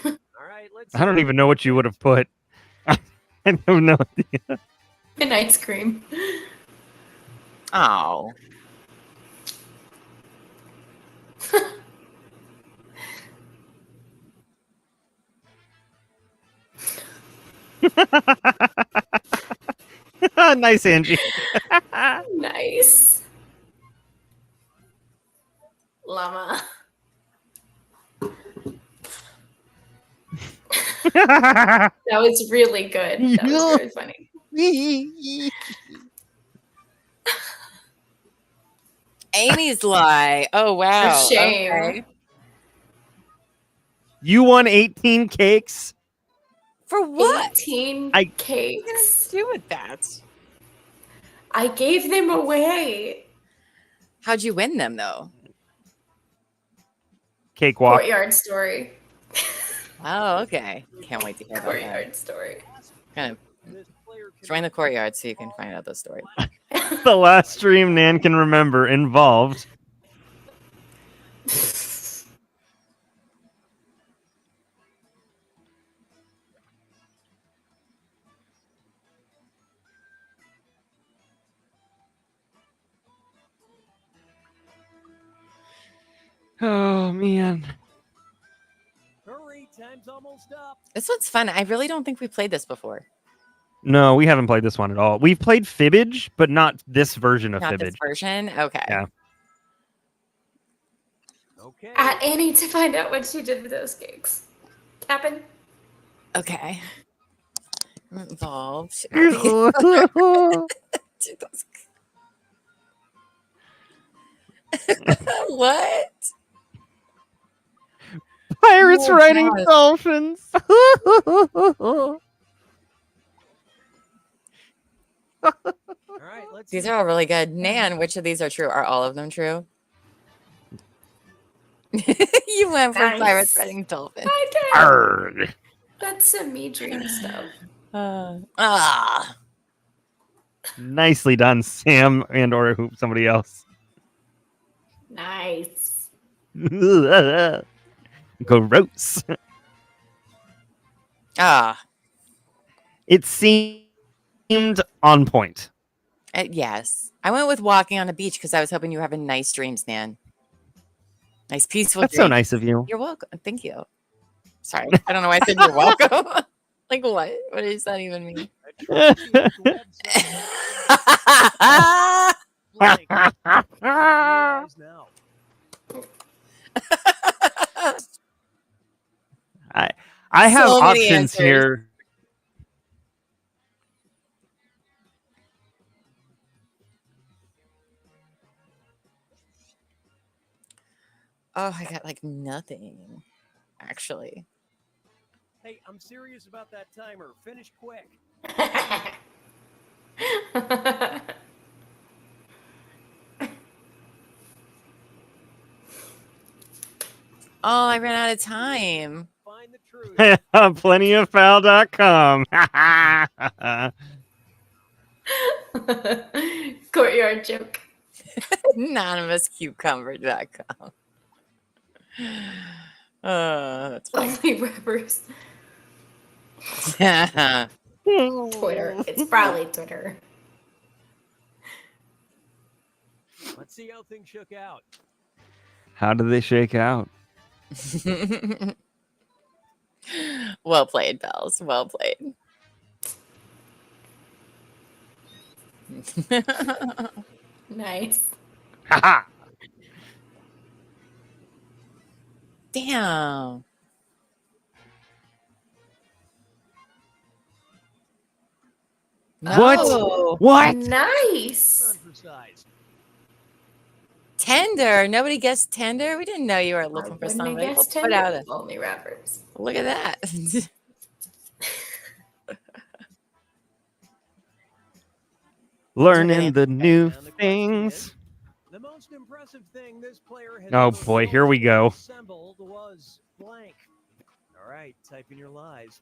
All right, let's. I don't even know what you would have put. I have no idea. An ice cream. Oh. Nice, Angie. Nice. Llama. That was really good. That was really funny. Amy's lie. Oh wow. A shame. Okay. You won 18 cakes. For what? 18 I- cakes. Do with that. I gave them away. How'd you win them though? Cakewalk. Courtyard story. Oh, okay. Can't wait to hear about that. Courtyard story. Kind of join the courtyard so you can find out the story. The last stream Nan can remember involved. Oh man. Hurry, time's almost up. This one's fun. I really don't think we played this before. No, we haven't played this one at all. We've played Fibbage, but not this version of Not this Fibbage. version? Okay. Yeah. Okay. At Annie to find out what she did with those cakes. Captain? Okay. I'm involved. What? Pirates Oh, riding God. dolphins. All right, let's These see. are all really good. Nan, which of these are true? Are all of them true? You went for Nice. pirates riding dolphins. I did. Arrgh. That's some me dream stuff. Nicely done, Sam and or who somebody else. Nice. Gross. It seemed on point. Yes. I went with walking on a beach because I was hoping you were having nice dreams, Nan. Nice, peaceful That's dreams. so nice of you. You're welcome. Thank you. Sorry. I don't know why I said you're welcome. Like what? What does that even mean? Now. I have So many options answers. here. Oh, I got like nothing, actually. Hey, I'm serious about that timer. Finish quick. Oh, I ran out of time. Find the truth. Plentyoffoul.com. Courtyard joke. AnonymousCucumber.com. That's funny. Only rappers. Yeah. Twitter. It's probably Twitter. Let's see how things shook out. How do they shake out? Well played, Bells. Well played. Nice. Haha. Damn. What? No. What? Nice. Unprecise. Tender. Nobody guessed tender. We didn't know you were looking for Wouldn't have something. We'll guessed put out Tinder. a Only rappers. look at that. Learning the new And the question things. is, the most impressive thing this player has Oh, ever boy, here we go. assembled was blank. All right, type in your lies.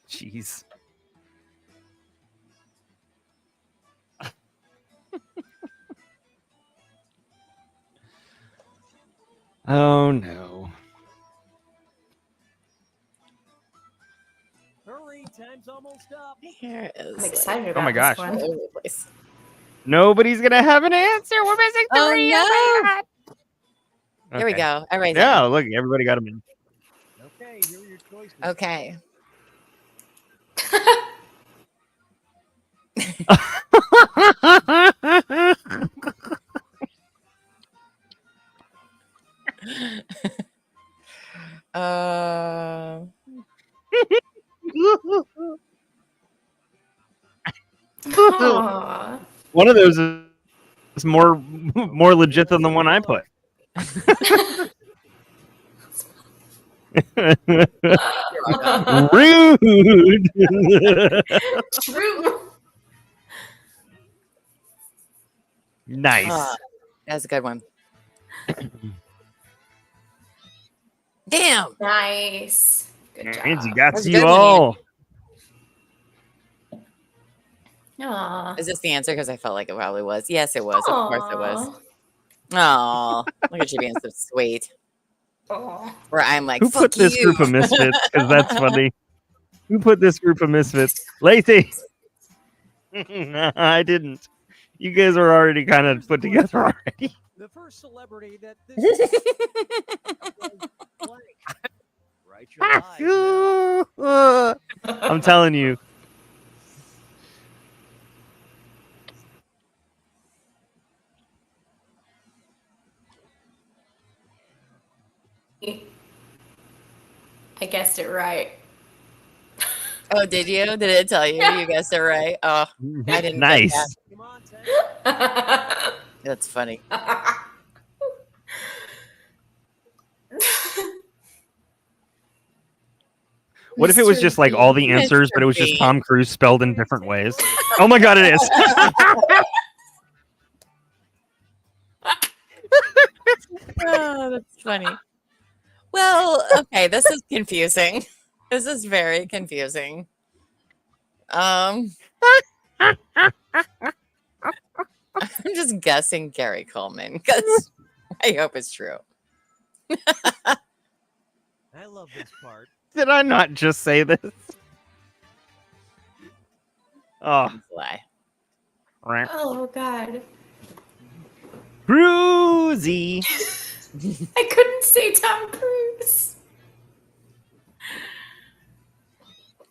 Jeez. Oh no. Hurry, time's almost up. Here is I'm excited about my this gosh. all one. over the place. Nobody's gonna have an answer. We're missing Oh, three. no. Oh my God. There we Okay. go. All right. Yeah, look, everybody got them in. Okay, here are your choices. Okay. Uh, Aw. One of those is more legit than the one I put. Rude. True. Nice. That's a good one. Damn. Nice. Good job. Angie got That's a you good one, all. Aw. Is this the answer? Because I felt like it probably was. Yes, it was. Of course it was. Aw. Oh, look at you being so sweet. Aw. Where I'm like, Who fuck put this you. group of misfits? Because that's funny. Who put this group of misfits? Lacey. I didn't. You guys were already kind of put together already. The first celebrity that this was blank. Write your lies now. I'm telling you. I guessed it right. Oh, did you? Did it tell you? You guessed it right. Oh, I didn't. Nice. Get Come on, Tank. that. That's funny. What if it was Mr. just like all the answers, but it was just Bean. Tom Cruise spelled in different ways? Oh my god, it is. Oh, that's funny. Well, okay, this is confusing. This is very confusing. I'm just guessing Gary Coleman because I hope it's true. I love this part. Did I not just say this? Oh, Lie. Oh God. Cruisy. I couldn't say Tom Cruise.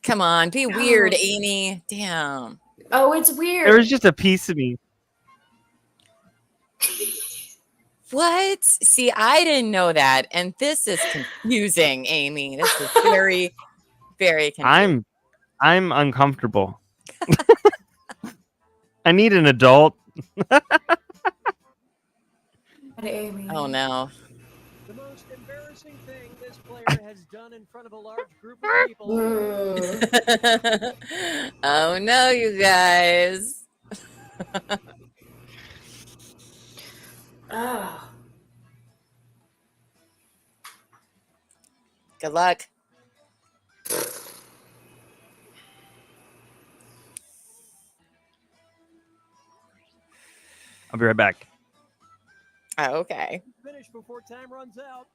Come on, be weird, Amy. Damn. Oh, it's weird. There was just a piece of me. What? See, I didn't know that, and this is confusing, Amy. This is very, very confusing. I'm uncomfortable. I need an adult. Amy. Oh no. The most embarrassing thing this player has done in front of a large group of people. Ooh. Oh no, you guys. Oh. Good luck. I'll be right back. Oh, okay. Finish before time runs out.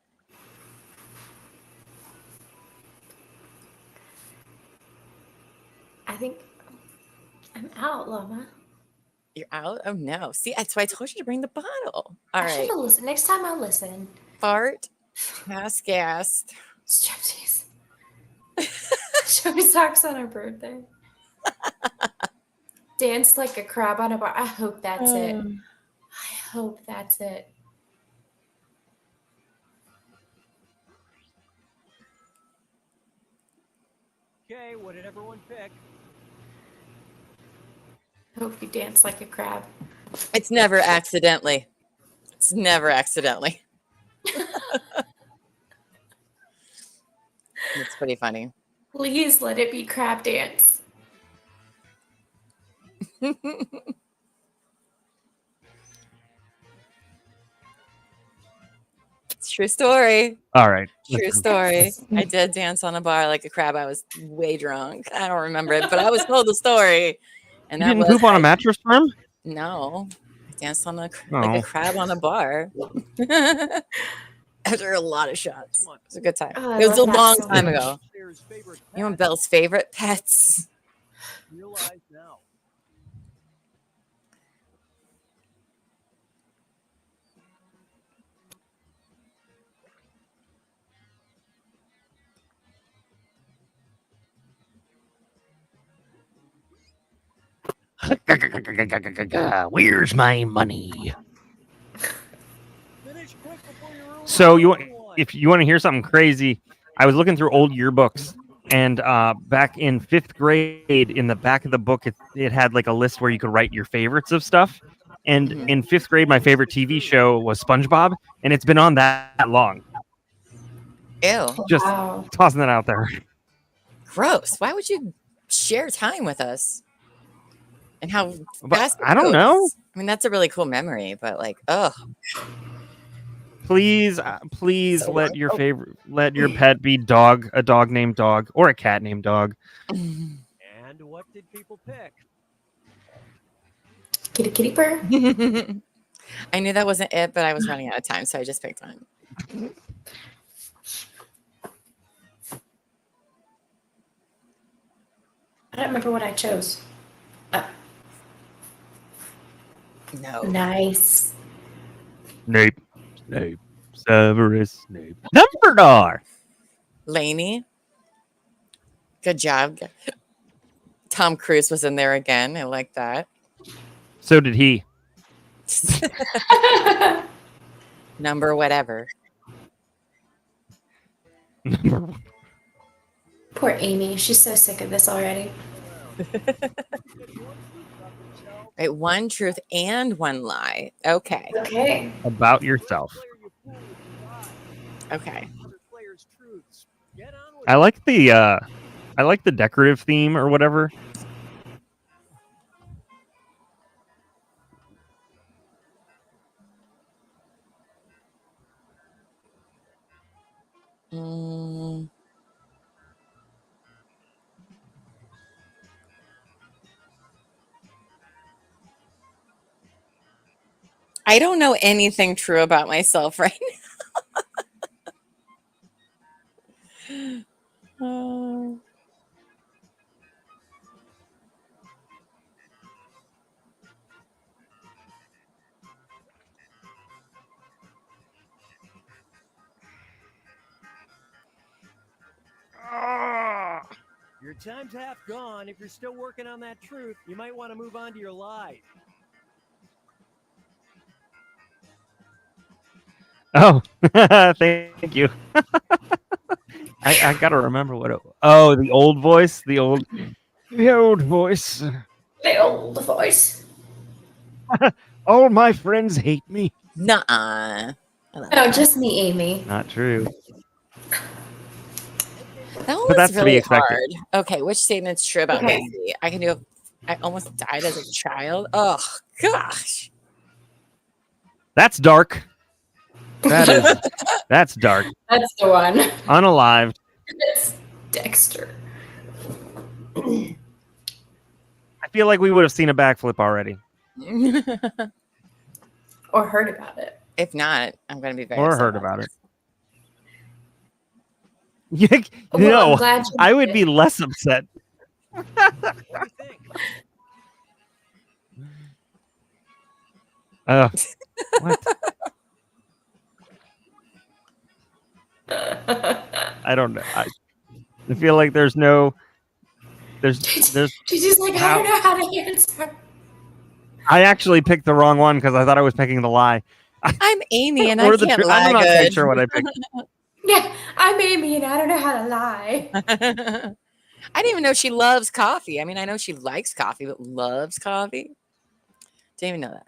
I think I'm out, Llama. You're out? Oh no. See, that's why I told you to bring the bottle. All I right. should have listened. Next time I'll listen. Fart. Pass gas. Striptease. Show me socks on her birthday. Dance like a crab on a bar. I hope that's it. I hope that's it. Okay, what did everyone pick? Hope you dance like a crab. It's never accidentally. It's never accidentally. It's pretty funny. Please let it be crab dance. It's a true story. All right. True story. I did dance on a bar like a crab. I was way drunk. I don't remember it, but I was told the story. And You that didn't was poop on a mattress for him? No. I danced on like Oh. a crab on a bar. After a lot of shots. It was a good time. Oh, I It was a love that long so time much. ago. Player's favorite You and pet. Belle's favorite pets. Realize now. Where's my money? Finish So if you want to hear something crazy, I was looking through old yearbooks, and back in 5th grade, in the back of the book, it had like a list where you could write your favorites of stuff. And in 5th grade, my favorite TV show was SpongeBob, and it's been on that long. Ew. Just tossing that out there. Gross. Why would you share time with us? And how fast it I don't know. goes? I mean, that's a really cool memory, but like, ugh. Please let your pet be a dog named Dog, or a cat named Dog. And what did people pick? Kitty purr. I knew that wasn't it, but I was running out of time, so I just picked one. I don't remember what I chose. No. Nice. Snape, Severus Snape. Dumbledore. Lainey. Good job. Tom Cruise was in there again. I like that. So did he. Number whatever. Poor Amy. She's so sick of this already. Right, one truth and one lie. Okay. Okay. About yourself. Okay. I like the decorative theme or whatever. I don't know anything true about myself right now. Your time's half gone. If you're still working on that truth, you might want to move on to your lie. Oh, thank you. I gotta remember what it. Oh, the old voice. The old voice. The old voice. All my friends hate me. Nuh-uh. No, just me, Amy. Not true. That one But was that's to be really expected. hard. Okay, which statement's true about me? I can do. I almost died as a child. Oh gosh. That's dark. That's dark. That's the one. Unalived. It's Dexter. I feel like we would have seen a backflip already. Or heard about it. If not, I'm going to be very. Or upset heard about it. Yeah, Well, no, I'm glad you I would did. be less upset. What do you think? What? I don't know. I feel like there's She's just like, I don't know how to answer. I actually picked the wrong one because I thought I was picking the lie. I'm Amy, and Or I the can't truth. lie I'm not good. quite sure what I picked. Yeah, I'm Amy and I don't know how to lie. I didn't even know she loves coffee. I mean, I know she likes coffee, but loves coffee. Didn't even know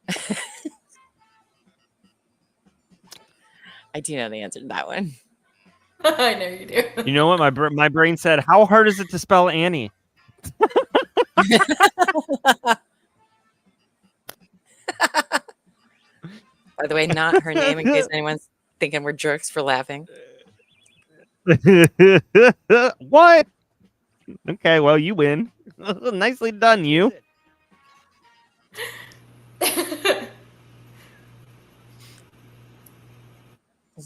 that. I do know the answer to that one. I know you do. You know what? My brain said, how hard is it to spell Annie? By the way, not her name in case anyone's thinking we're jerks for laughing. What? Okay, well, you win. Nicely done, you.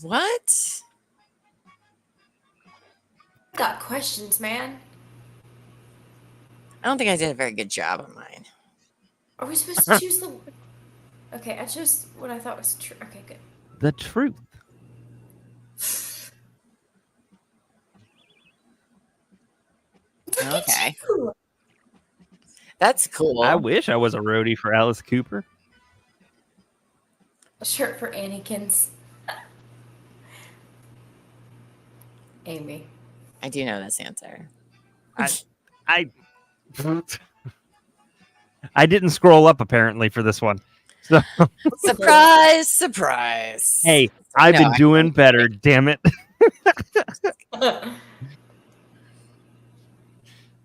What? Got questions, man. I don't think I did a very good job on mine. Are we supposed to choose the... Okay, I chose what I thought was true. Okay, good. The truth. Okay. That's cool. I wish I was a roadie for Alice Cooper. A shirt for Annikins. Amy. I do know this answer. I didn't scroll up apparently for this one. So Surprise, surprise. hey, I've No, been doing better. Damn it.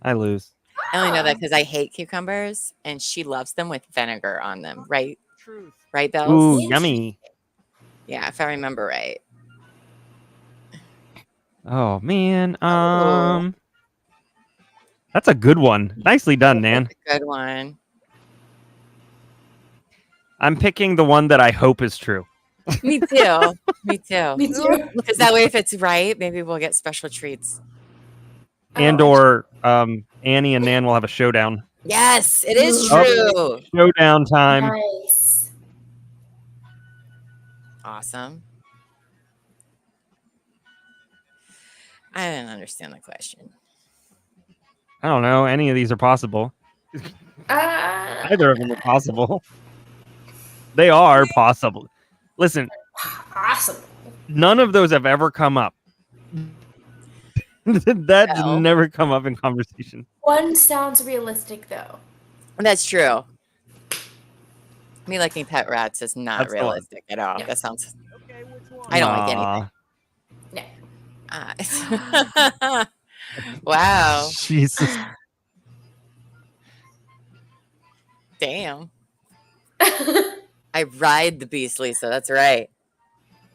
I lose. I only know that because I hate cucumbers, and she loves them with vinegar on them. Right? Truth. Right, Bells? Ooh, yummy. Yeah, if I remember right. Oh man. That's a good one. Nicely done, Nan. Good one. I'm picking the one that I hope is true. Me too. Me too. Me too. Because that way, if it's right, maybe we'll get special treats. And or Annie and Nan will have a showdown. Yes, it is Oh. true. Showdown time. Nice. Awesome. I didn't understand the question. I don't know. Any of these are possible. Either of them are possible. They are possible. Listen, Awesome. none of those have ever come up. That's No. never come up in conversation. One sounds realistic though. That's true. Me liking pet rats is not That's the one. realistic at all. Yeah. That sounds. Okay, which one? I don't like Aw, anything. Wow. Jesus. Damn. I ride the beast, Lisa. That's right.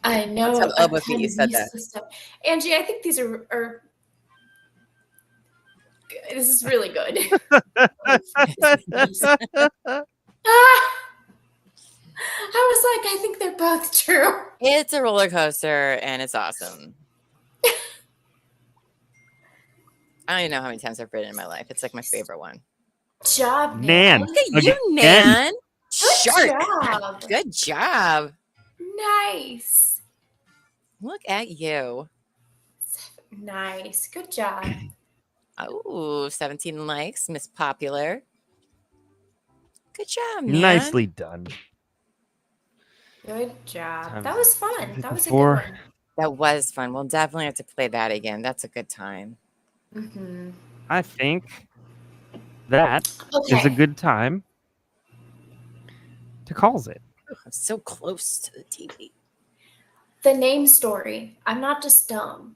I know. Let's have Elba feet, you said that. Stuff. Angie, I think these are this is really good. I was like, I think they're both true. It's a roller coaster and it's awesome. I don't even know how many times I've ridden in my life. It's like my favorite one. Job, Nan. Look at you, Again. Nan. Good Shark. job. Good job. Nice. Look at you. Nice. Good job. Oh, 17 likes. Miss Popular. Good job, Nan. Nicely done. Good job. Time That was fun. That was a good before. one. That was fun. We'll definitely have to play that again. That's a good time. Mm-hmm. I think that is Okay. a good time to calls it. I'm so close to the TV. The name story. I'm not just dumb.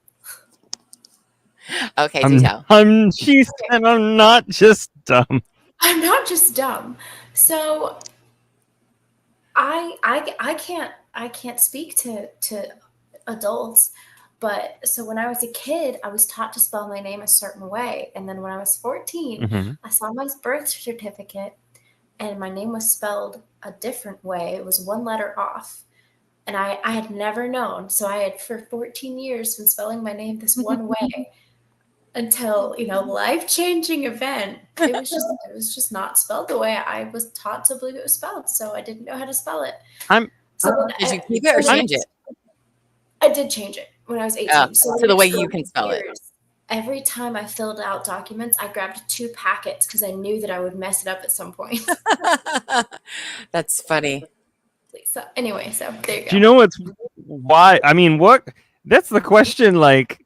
Okay, do tell. She said I'm not just dumb. I'm not just dumb. So I can't speak to adults, but so when I was a kid, I was taught to spell my name a certain way, and then when I was 14, Mhm. I saw my birth certificate, and my name was spelled a different way. It was one letter off, and I had never known. So I had for 14 years been spelling my name this one way. Until, life-changing event. It was just not spelled the way I was taught to believe it was spelled. So I didn't know how to spell it. Did you keep it or change it? I did change it when I was 18. Oh, so to the way for you can spell it. years, every time I filled out documents, I grabbed 2 packets because I knew that I would mess it up at some point. That's funny. So anyway, so there you go. Do you know what's why? I mean, what? That's the question. Like,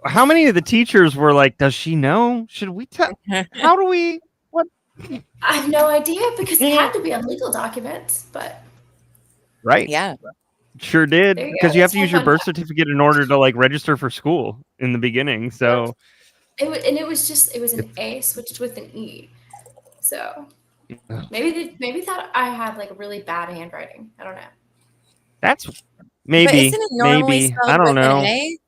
how many of the teachers were like, "Does she know? Should we tell? How do we? What?" I have no idea because it had to be on legal documents, but Right. Yeah. Sure did. There you Because go. you have to It's use your fun birth fact. certificate in order to like register for school in the beginning. So it was an A switched with an E. So maybe thought I had like really bad handwriting. I don't know. that's But maybe isn't it normally maybe spelled I don't with know. an A?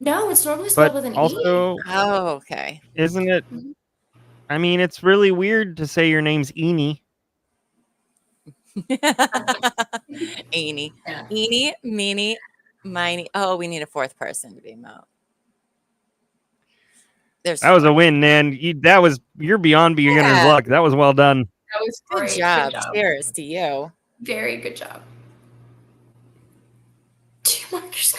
No, it's normally spelled But with an E. also, Oh, okay. isn't it? Mhm. I mean, it's really weird to say your name's Eenie. Eenie. Yeah. Eenie, meenie, miny. Oh, we need a 4th person to be Mo. There's That was a 4. win, man. You're beyond beginner's Yeah. luck. That was well done. That was Good great. job. Good job. Cheers to you. Very good job. 2 markers.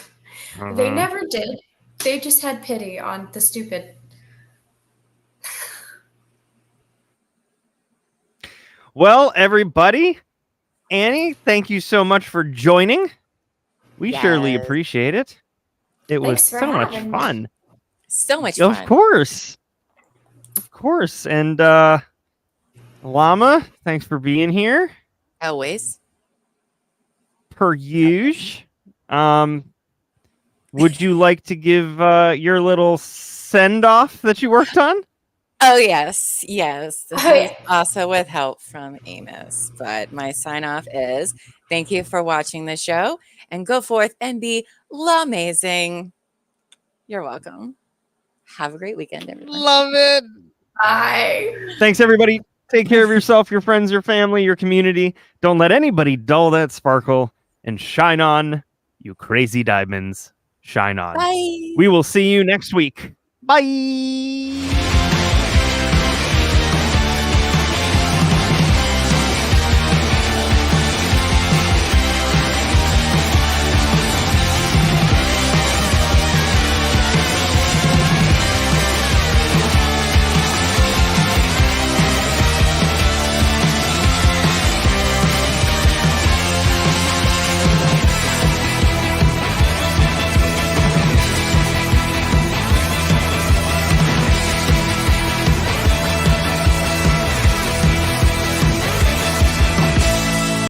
They Uh-huh. never did. They just had pity on the stupid. Well, everybody, Annie, thank you so much for joining. We surely Yes. appreciate it. It was Thanks for so much having me. fun. So much Of fun. course. Of course. And Llama, thanks for being here. Always. Per usual. Would you like to give your little send off that you worked on? Oh, yes. Yes. This Oh, is yeah. also with help from Amos. But my sign off is thank you for watching the show and go forth and be amazing. You're welcome. Have a great weekend, everyone. Love it. Bye. Thanks, everybody. Take care of yourself, your friends, your family, your community. Don't let anybody dull that sparkle, and shine on, you crazy diamonds. Shine on. Bye. We will see you next week. Bye.